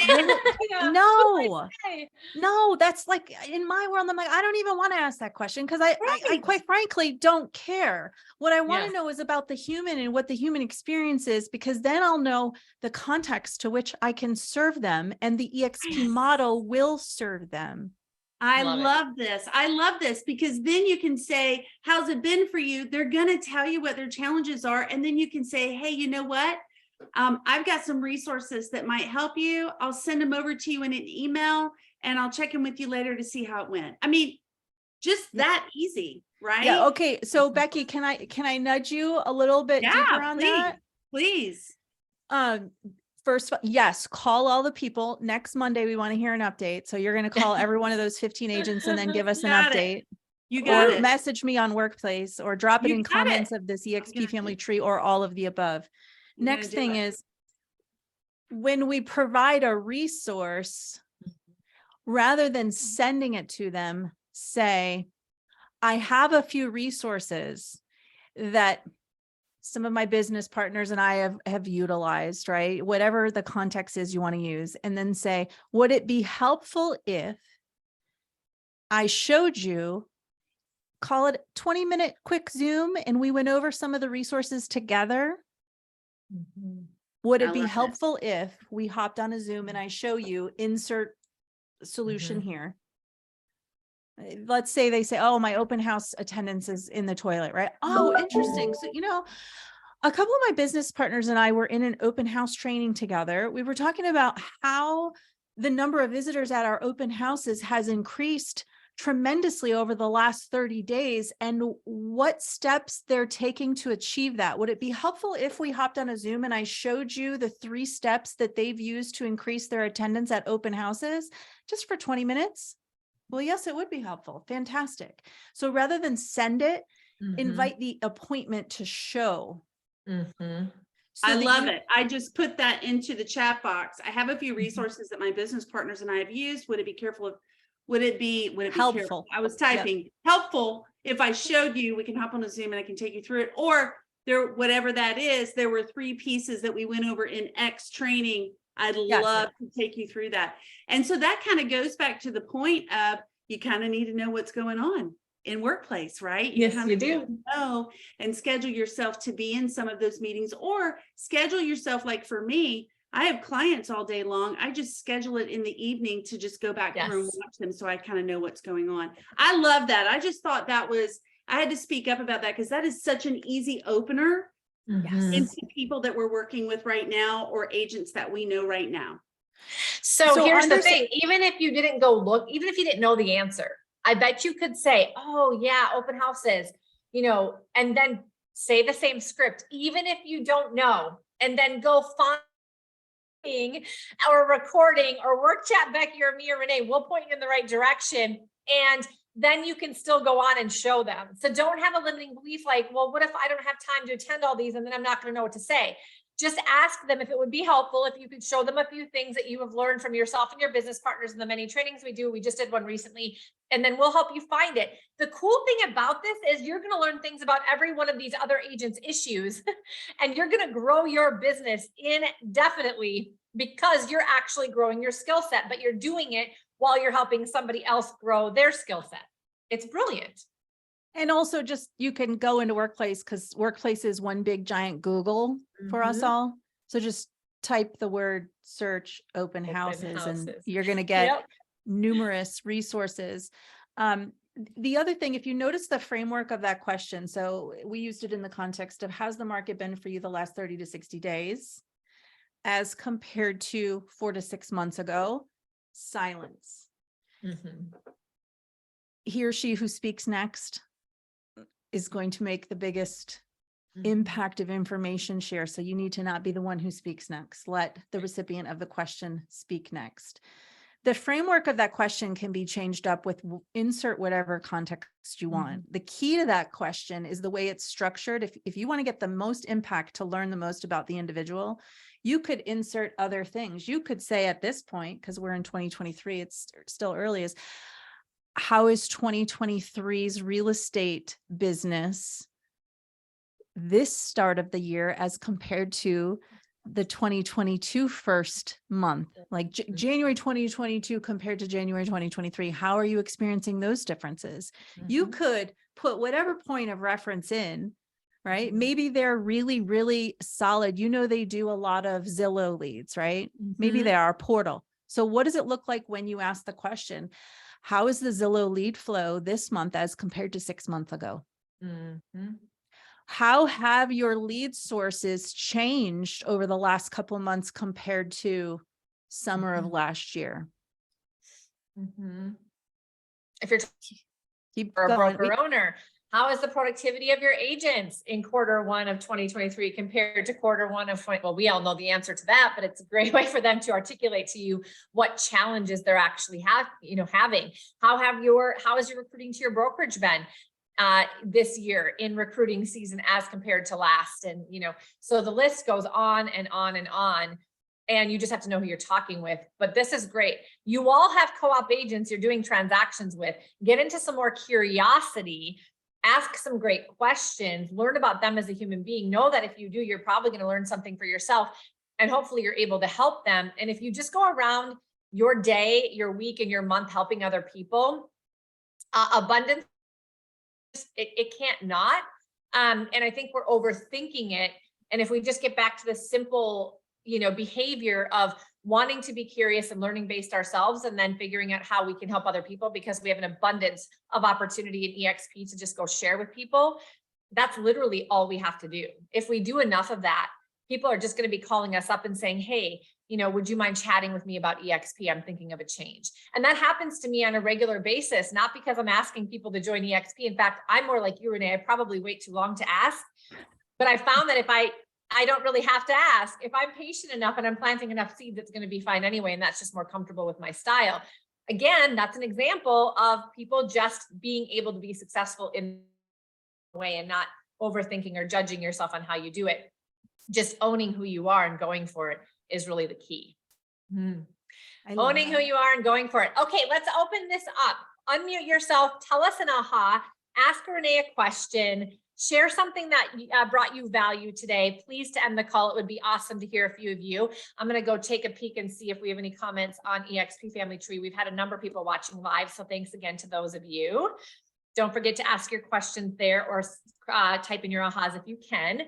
Speaker 1: Yeah.
Speaker 2: no, that's like, in my world, I'm like, I don't even want to ask that question, because I
Speaker 3: Right.
Speaker 2: quite frankly don't care. What I want to
Speaker 1: Yes.
Speaker 2: know is about the human and what the human experience is, because then I'll know the context to which I can serve them, and the EXP
Speaker 3: Yes.
Speaker 2: model will serve them.
Speaker 3: I
Speaker 1: Love it.
Speaker 3: love this. I love this, because then you can say, how's it been for you? They're going to tell you what their challenges are. And then you can say, hey, you know what? I've got some resources that might help you. I'll send them over to you in an email, and I'll check in with you later to see how it went. I mean, just that easy, right?
Speaker 2: Yeah. Okay. So Becky, can I nudge you a little bit deeper on that?
Speaker 3: Please.
Speaker 2: First, yes, call all the people. Next Monday, we want to hear an update. So you're going to call every one of those 15 agents and then give us an
Speaker 3: Got it.
Speaker 2: update.
Speaker 3: You got
Speaker 2: Or
Speaker 3: it.
Speaker 2: message me on Workplace, or drop it
Speaker 3: You
Speaker 2: in
Speaker 3: got
Speaker 2: comments
Speaker 3: it.
Speaker 2: of this
Speaker 3: gonna
Speaker 2: EXP family tree, or all of the above.
Speaker 3: I'm gonna
Speaker 2: Next
Speaker 3: do
Speaker 2: thing
Speaker 3: it.
Speaker 2: is, when we provide a resource, rather than sending it to them, say, I have a few resources that some of my business partners and I have utilized, right? Whatever the context is you want to use. And then say, would it be helpful if I showed you, call it 20-minute quick Zoom, and we went over some of the resources together? Would
Speaker 3: I
Speaker 2: it be
Speaker 3: love it.
Speaker 2: helpful if we hopped on a Zoom and I show you, insert solution here? Let's say they say, oh, my open house attendance is in the toilet, right? Oh, interesting. So, a couple of my business partners and I were in an open house training together. We were talking about how the number of visitors at our open houses has increased tremendously over the last 30 days, and what steps they're taking to achieve that. Would it be helpful if we hopped on a Zoom and I showed you the 3 steps that they've used to increase their attendance at open houses just for 20 minutes? Well, yes, it would be helpful. Fantastic. So rather than send it, invite the appointment to show.
Speaker 3: I love it. I just put that into the chat box. I have a few resources that my business partners and I have used. Would it be
Speaker 2: Helpful?
Speaker 3: Careful? I was typing helpful. If I showed you, we can hop on a Zoom and I can take you through it. Or whatever that is, there were 3 pieces that we went over in X training. I'd love to take you through that. And so that kind of goes back to the point of, you kind of need to know what's going on in workplace, right?
Speaker 1: Yes, you do.
Speaker 3: Know and schedule yourself to be in some of those meetings, or schedule yourself. Like for me, I have clients all day long. I just schedule it in the evening to just go back through and watch them, so I kind of know what's going on. I love that. I just thought I had to speak up about that, because that is such an easy opener into people that we're working with right now, or agents that we know right now.
Speaker 1: So here's the thing, even if you didn't go look, even if you didn't know the answer, I bet you could say, oh yeah, open houses, and then say the same script, even if you don't know, and then go find or recording or work chat Becky or me or Renee. We'll point you in the right direction. And then you can still go on and show them. So don't have a limiting belief like, well, what if I don't have time to attend all these and then I'm not going to know what to say? Just ask them if it would be helpful if you could show them a few things that you have learned from yourself and your business partners in the many trainings we do. We just did one recently, and then we'll help you find it. The cool thing about this is you're going to learn things about every one of these other agents' issues, and you're going to grow your business indefinitely because you're actually growing your skill set, but you're doing it while you're helping somebody else grow their skill set. It's brilliant.
Speaker 2: And also, just, you can go into Workplace, because Workplace is one big giant Google for us all. So just type the word search open houses and you're going to get numerous resources. The other thing, if you notice the framework of that question, so we used it in the context of, how's the market been for you the last 30 to 60 days as compared to 4 to 6 months ago? Silence. He or she who speaks next is going to make the biggest impact of information share. So you need to not be the one who speaks next. Let the recipient of the question speak next. The framework of that question can be changed up with insert whatever context you want. The key to that question is the way it's structured. If you want to get the most impact to learn the most about the individual, you could insert other things. You could say at this point, because we're in 2023, it's still early, is how is 2023's real estate business this start of the year as compared to the 2022 first month, like January 2022 compared to January 2023? How are you experiencing those differences? You could put whatever point of reference in, right? Maybe they're really, really solid. You know, they do a lot of Zillow leads, right? Maybe they are portal. So what does it look like when you ask the question, how is the Zillow lead flow this month as compared to 6 months ago? How have your lead sources changed over the last couple of months compared to summer of last year?
Speaker 1: If you're
Speaker 2: Keep
Speaker 1: a
Speaker 2: going.
Speaker 1: broker owner, how is the productivity of your agents in quarter 1 of 2023 compared to quarter 1 of 20? Well, we all know the answer to that, but it's a great way for them to articulate to you what challenges they're actually having. How is your recruiting to your brokerage been this year in recruiting season as compared to last? And, so the list goes on and on and on. And you just have to know who you're talking with. But this is great. You all have co-op agents you're doing transactions with. Get into some more curiosity, ask some great questions, learn about them as a human being. Know that if you do, you're probably going to learn something for yourself, and hopefully you're able to help them. And if you just go around your day, your week, and your month helping other people, abundance, it can't not. And I think we're overthinking it. And if we just get back to the simple behavior of wanting to be curious and learning based ourselves, and then figuring out how we can help other people, because we have an abundance of opportunity in EXP to just go share with people. That's literally all we have to do. If we do enough of that, people are just going to be calling us up and saying, hey, would you mind chatting with me about EXP? I'm thinking of a change. And that happens to me on a regular basis, not because I'm asking people to join EXP. In fact, I'm more like you, Renee. I probably wait too long to ask, but I found that if I don't really have to ask. If I'm patient enough and I'm planting enough seeds, it's going to be fine anyway. And that's just more comfortable with my style. Again, that's an example of people just being able to be successful in a way and not overthinking or judging yourself on how you do it. Just owning who you are and going for it is really the key. Owning who you are and going for it. Okay, let's open this up. Unmute yourself. Tell us an aha. Ask Renee a question. Share something that brought you value today. Please, to end the call, it would be awesome to hear a few of you. I'm going to go take a peek and see if we have any comments on EXP Family Tree. We've had a number of people watching live, so thanks again to those of you. Don't forget to ask your questions there, or type in your ahas if you can.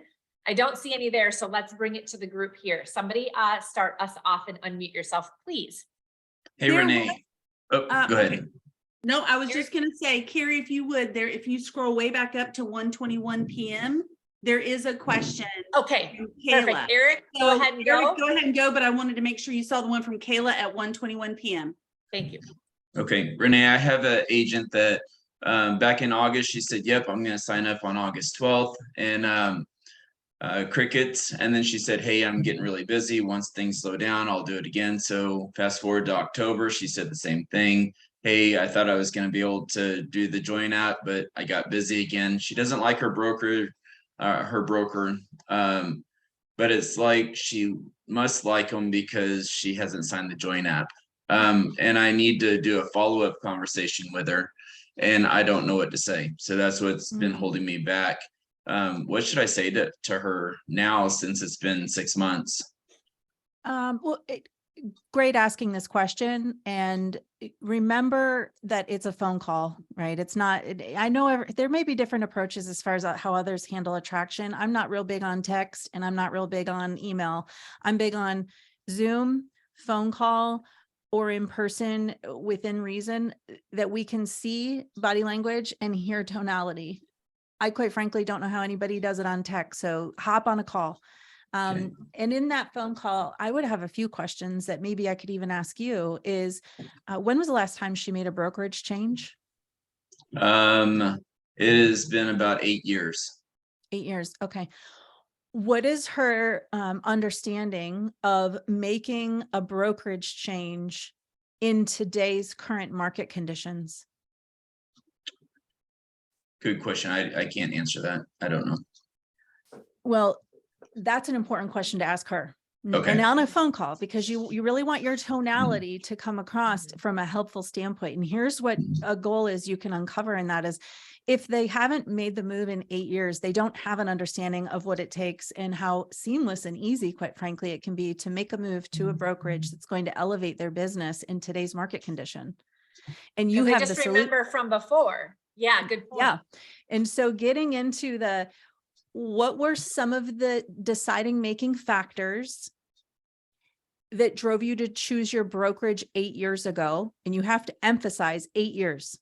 Speaker 1: I don't see any there, so let's bring it to the group here. Somebody start us off and unmute yourself, please.
Speaker 4: Hey, Renee. Go ahead.
Speaker 3: Okay. No, I was just going to say, Cari, if you would, if you scroll way back up to 1:21 p.m., there is a question.
Speaker 1: Okay, perfect. Eric, go ahead and go.
Speaker 3: Eric, go ahead and go, but I wanted to make sure you saw the one from Kayla at 1:21 p.m.
Speaker 1: Thank you.
Speaker 4: Okay, Renee, I have an agent that back in August, she said, yep, I'm going to sign up on August 12th. And crickets. And then she said, hey, I'm getting really busy. Once things slow down, I'll do it again. So fast forward to October, she said the same thing. Hey, I thought I was going to be able to do the join app, but I got busy again. She doesn't like her broker, but it's like she must like him because she hasn't signed the join app. And I need to do a follow-up conversation with her, and I don't know what to say. So that's what's been holding me back. What should I say to her now, since it's been 6 months?
Speaker 2: Great asking this question. And remember that it's a phone call, right? It's not, I know there may be different approaches as far as how others handle attraction. I'm not real big on text, and I'm not real big on email. I'm big on Zoom, phone call, or in person within reason, that we can see body language and hear tonality. I quite frankly don't know how anybody does it on text. So hop on a call. And in that phone call, I would have a few questions that maybe I could even ask you is, when was the last time she made a brokerage change?
Speaker 4: It has been about 8 years.
Speaker 2: 8 years. Okay. What is her understanding of making a brokerage change in today's current market conditions?
Speaker 4: Good question. I can't answer that. I don't know.
Speaker 2: Well, that's an important question to ask her.
Speaker 4: Okay.
Speaker 2: And on a phone call, because you really want your tonality to come across from a helpful standpoint. And here's what a goal is you can uncover in that is, if they haven't made the move in 8 years, they don't have an understanding of what it takes and how seamless and easy, quite frankly, it can be to make a move to a brokerage that's going to elevate their business in today's market condition. And you
Speaker 1: They
Speaker 2: have
Speaker 1: just
Speaker 2: the solution.
Speaker 1: remember from before. Yeah, good point.
Speaker 2: Yeah. And so getting into what were some of the deciding making factors that drove you to choose your brokerage 8 years ago? And you have to emphasize 8 years.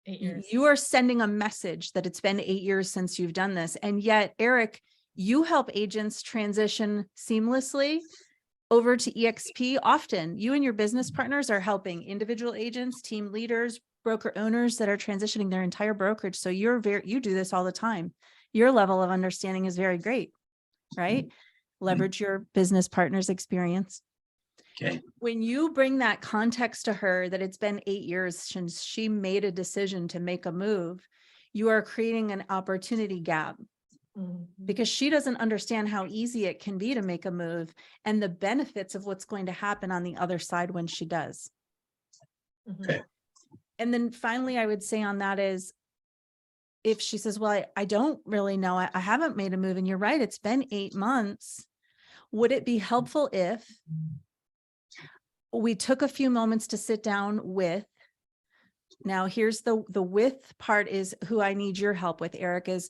Speaker 1: 8 years.
Speaker 2: You are sending a message that it's been 8 years since you've done this. And yet, Eric, you help agents transition seamlessly over to EXP. Often you and your business partners are helping individual agents, team leaders, broker owners that are transitioning their entire brokerage. So you do this all the time. Your level of understanding is very great, right? Leverage your business partner's experience.
Speaker 4: Okay.
Speaker 2: When you bring that context to her that it's been 8 years since she made a decision to make a move, you are creating an opportunity gap because she doesn't understand how easy it can be to make a move and the benefits of what's going to happen on the other side when she does.
Speaker 4: Okay.
Speaker 2: And then finally, I would say on that is, if she says, well, I don't really know, I haven't made a move, and you're right, it's been 8 months. Would it be helpful if we took a few moments to sit down with, now here's the with part is who I need your help with, Eric, is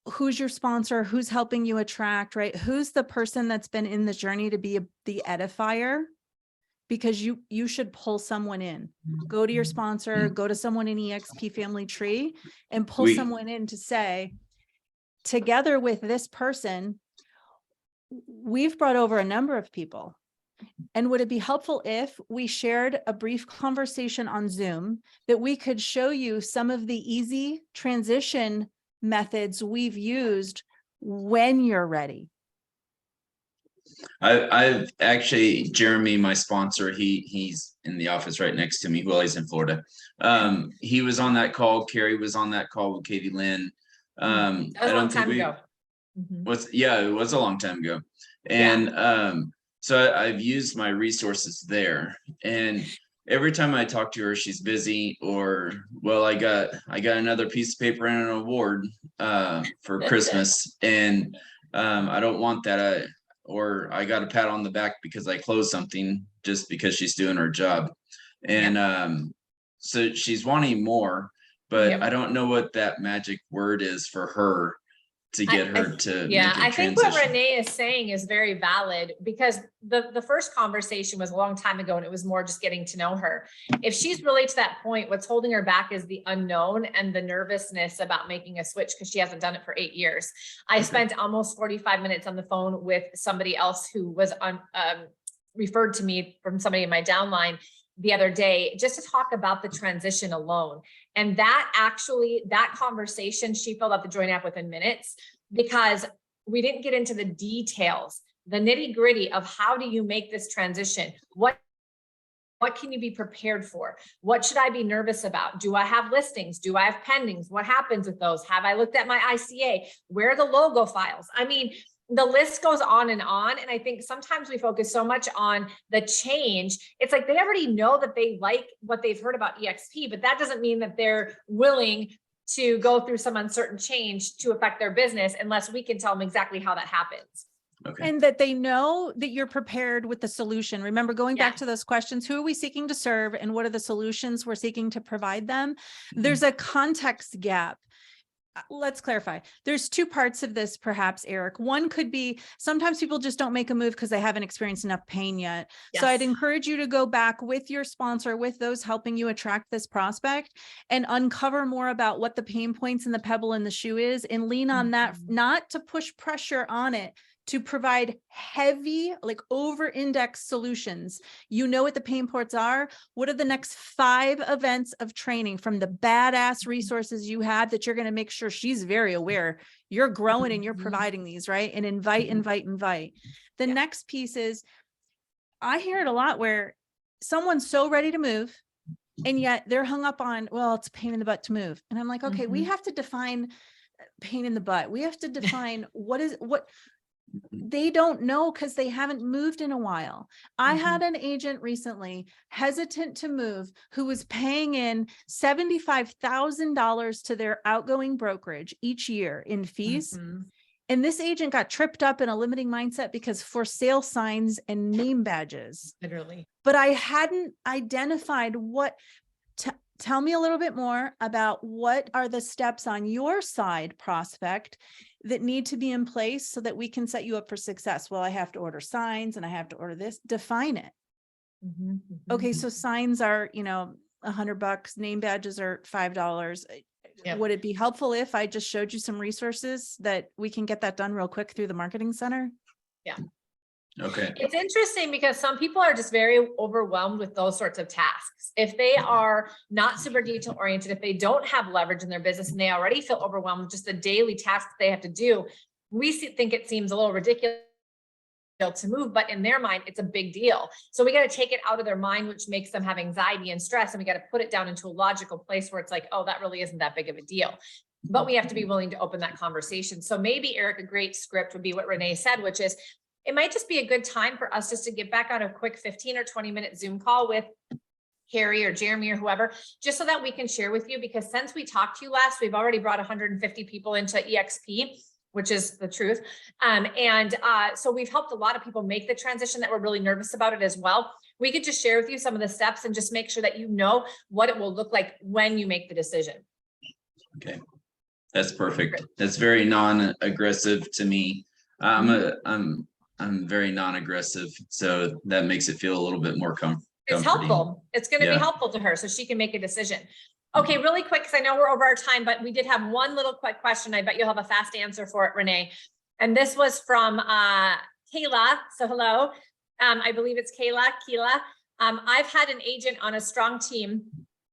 Speaker 2: who's your sponsor, who's helping you attract, right? Who's the person that's been in the journey to be the edifier? Because you should pull someone in, go to your sponsor, go to someone in EXP family tree and pull someone in to say, together with this person, we've brought over a number of people. And would it be helpful if we shared a brief conversation on Zoom that we could show you some of the easy transition methods we've used when you're ready?
Speaker 4: I've actually, Jeremy, my sponsor, he's in the office right next to me. Well, he's in Florida. He was on that call. Cari was on that call with Katie Lynn.
Speaker 1: That was a long time ago.
Speaker 4: It was a long time ago. And so I've used my resources there. And every time I talk to her, she's busy, or, well, I got another piece of paper and an award for Christmas. And I don't want that. Or I got a pat on the back because I closed something, just because she's doing her job. And so she's wanting more, but I don't know what that magic word is for her to get her to make a
Speaker 1: I think what
Speaker 4: transition.
Speaker 1: Renee is saying is very valid, because the first conversation was a long time ago and it was more just getting to know her. If she's really to that point, what's holding her back is the unknown and the nervousness about making a switch, because she hasn't done it for 8 years. I spent almost 45 minutes on the phone with somebody else who was referred to me from somebody in my downline the other day, just to talk about the transition alone. And that conversation, she filled out the joint app within minutes, because we didn't get into the details, the nitty gritty of how do you make this transition? What can you be prepared for? What should I be nervous about? Do I have listings? Do I have pendings? What happens with those? Have I looked at my ICA? Where are the logo files? I mean, the list goes on. And I think sometimes we focus so much on the change. It's like they already know that they like what they've heard about EXP, but that doesn't mean that they're willing to go through some uncertain change to affect their business unless we can tell them exactly how that happens.
Speaker 4: Okay.
Speaker 2: And that they know that you're prepared with the solution. Remember, going back to those questions, who are we seeking to serve and what are the solutions we're seeking to provide them? There's a context gap. Let's clarify. There's two parts of this, perhaps, Eric. One could be sometimes people just don't make a move because they haven't experienced enough pain yet. So I'd encourage you to go back with your sponsor, with those helping you attract this prospect, and uncover more about what the pain points and the pebble in the shoe is, and lean on that, not to push pressure on it, to provide heavy, like over-index solutions. You know what the pain points are. What are the next 5 events of training from the badass resources you have that you're going to make sure she's very aware you're growing and you're providing these, right? And invite. The next piece is, I hear it a lot where someone's so ready to move, and yet they're hung up on, well, it's a pain in the butt to move. And I'm like, okay, we have to define pain in the butt. We have to define what they don't know, because they haven't moved in a while. I had an agent recently hesitant to move who was paying in $75,000 to their outgoing brokerage each year in fees. And this agent got tripped up in a limiting mindset because for sale signs and name badges.
Speaker 1: Literally.
Speaker 2: But I hadn't identified what. Tell me a little bit more about what are the steps on your side, prospect, that need to be in place so that we can set you up for success. Well, I have to order signs and I have to order this. Define it. Okay, so signs are, $100. Name badges are $5.
Speaker 1: Yep.
Speaker 2: Would it be helpful if I just showed you some resources that we can get that done real quick through the marketing center?
Speaker 1: Yeah.
Speaker 4: Okay.
Speaker 1: It's interesting because some people are just very overwhelmed with those sorts of tasks. If they are not super detail oriented, if they don't have leverage in their business and they already feel overwhelmed with just the daily tasks they have to do, think it seems a little ridiculous to move, but in their mind, it's a big deal. So we got to take it out of their mind, which makes them have anxiety and stress. And we got to put it down into a logical place where it's like, oh, that really isn't that big of a deal. But we have to be willing to open that conversation. So maybe, Eric, a great script would be what Renee said, which is, it might just be a good time for us just to get back on a quick 15 or 20-minute Zoom call with Cari or Jeremy or whoever, just so that we can share with you, because since we talked to you last, we've already brought 150 people into EXP, which is the truth. So we've helped a lot of people make the transition that were really nervous about it as well. We could just share with you some of the steps and just make sure that you know what it will look like when you make the decision.
Speaker 4: Okay. That's perfect. That's very non-aggressive to me. I'm very non-aggressive, so that makes it feel a little bit more comfortable.
Speaker 1: It's helpful. It's going to be helpful to her so she can make a decision. Okay, really quick, because I know we're over our time, but we did have one little quick question. I bet you'll have a fast answer for it, Renee. And this was from Kayla. So hello, I believe it's Kayla. I've had an agent on a strong team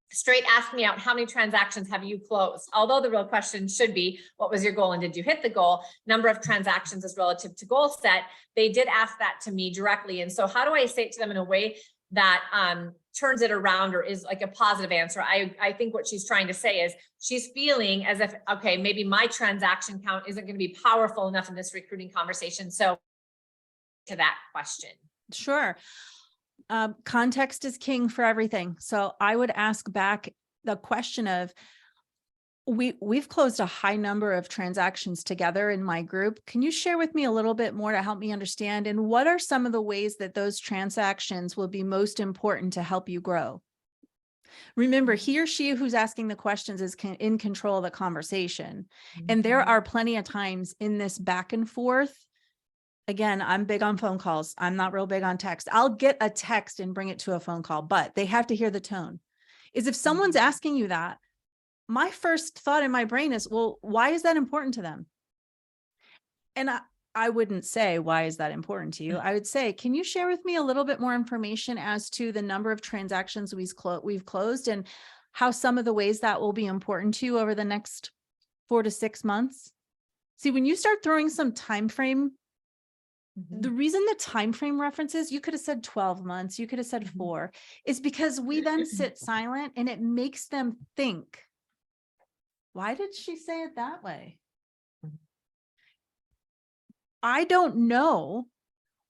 Speaker 1: straight ask me out, how many transactions have you closed? Although the real question should be, what was your goal and did you hit the goal? Number of transactions is relative to goal set. They did ask that to me directly. And so how do I say it to them in a way that turns it around or is like a positive answer? I think what she's trying to say is she's feeling as if, okay, maybe my transaction count isn't going to be powerful enough in this recruiting conversation. So to that question.
Speaker 2: Sure. Context is king for everything. So I would ask back the question of, we've closed a high number of transactions together in my group. Can you share with me a little bit more to help me understand? And what are some of the ways that those transactions will be most important to help you grow? Remember, he or she who's asking the questions is in control of the conversation. And there are plenty of times in this back and forth. Again, I'm big on phone calls. I'm not real big on text. I'll get a text and bring it to a phone call, but they have to hear the tone. Is if someone's asking you that, my first thought in my brain is, well, why is that important to them? And I wouldn't say, why is that important to you? I would say, can you share with me a little bit more information as to the number of transactions we've closed and how some of the ways that will be important to you over the next 4 to 6 months? See, when you start throwing some time frame, the reason the time frame references, you could have said 12 months, you could have said 4, is because we then sit silent and it makes them think, why did she say it that way? I don't know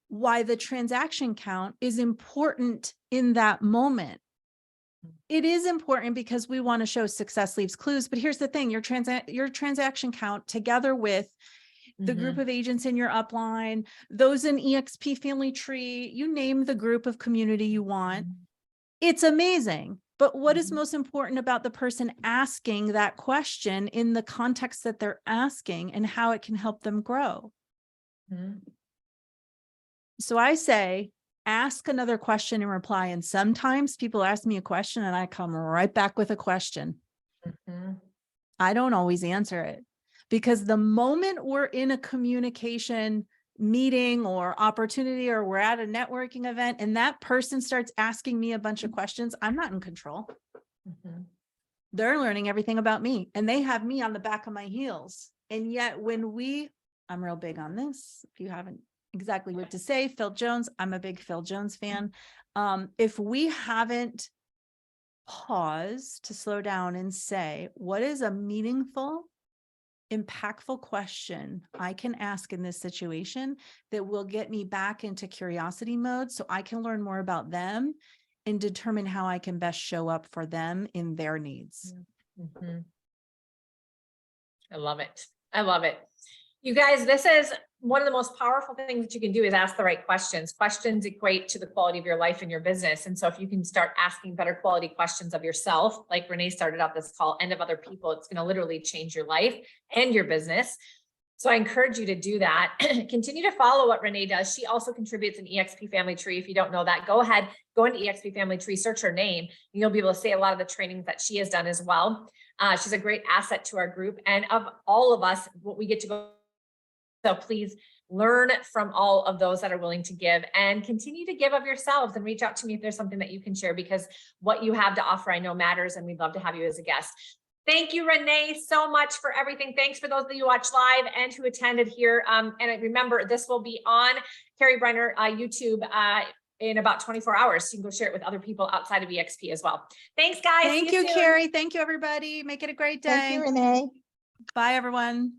Speaker 2: why the transaction count is important in that moment. It is important because we want to show success leaves clues, but here's the thing, your transaction count together with the group of agents in your upline, those in EXP family tree, you name the group of community you want. It's amazing. But what is most important about the person asking that question in the context that they're asking and how it can help them grow? So I say, ask another question and reply. And sometimes people ask me a question and I come right back with a question. I don't always answer it. Because the moment we're in a communication meeting or opportunity, or we're at a networking event and that person starts asking me a bunch of questions, I'm not in control. They're learning everything about me and they have me on the back of my heels. And yet I'm real big on this. If you haven't exactly what to say. Phil Jones, I'm a big Phil Jones fan. If we haven't paused to slow down and say, what is a meaningful, impactful question I can ask in this situation that will get me back into curiosity mode so I can learn more about them and determine how I can best show up for them in their needs.
Speaker 1: Mhm. I love it. I love it. You guys, this is one of the most powerful things that you can do is ask the right questions. Questions equate to the quality of your life and your business. And so if you can start asking better quality questions of yourself, like Renee started out this call, and of other people, it's going to literally change your life and your business. So I encourage you to do that. Continue to follow what Renee does. She also contributes an EXP family tree. If you don't know that, go ahead, go into EXP family tree, search her name, and you'll be able to see a lot of the trainings that she has done as well. She's a great asset to our group, and of all of us, what we get to go. So please learn from all of those that are willing to give, and continue to give of yourselves, and reach out to me if there's something that you can share, because what you have to offer I know matters, and we'd love to have you as a guest. Thank you, Renee, so much for everything. Thanks for those that you watch live and who attended here. And remember, this will be on Cari Briner YouTube in about 24 hours. So you can go share it with other people outside of EXP as well. Thanks, guys.
Speaker 2: Thank you, Cari. Thank you, everybody. Make it a great day.
Speaker 5: Thank you, Renee.
Speaker 2: Bye, everyone.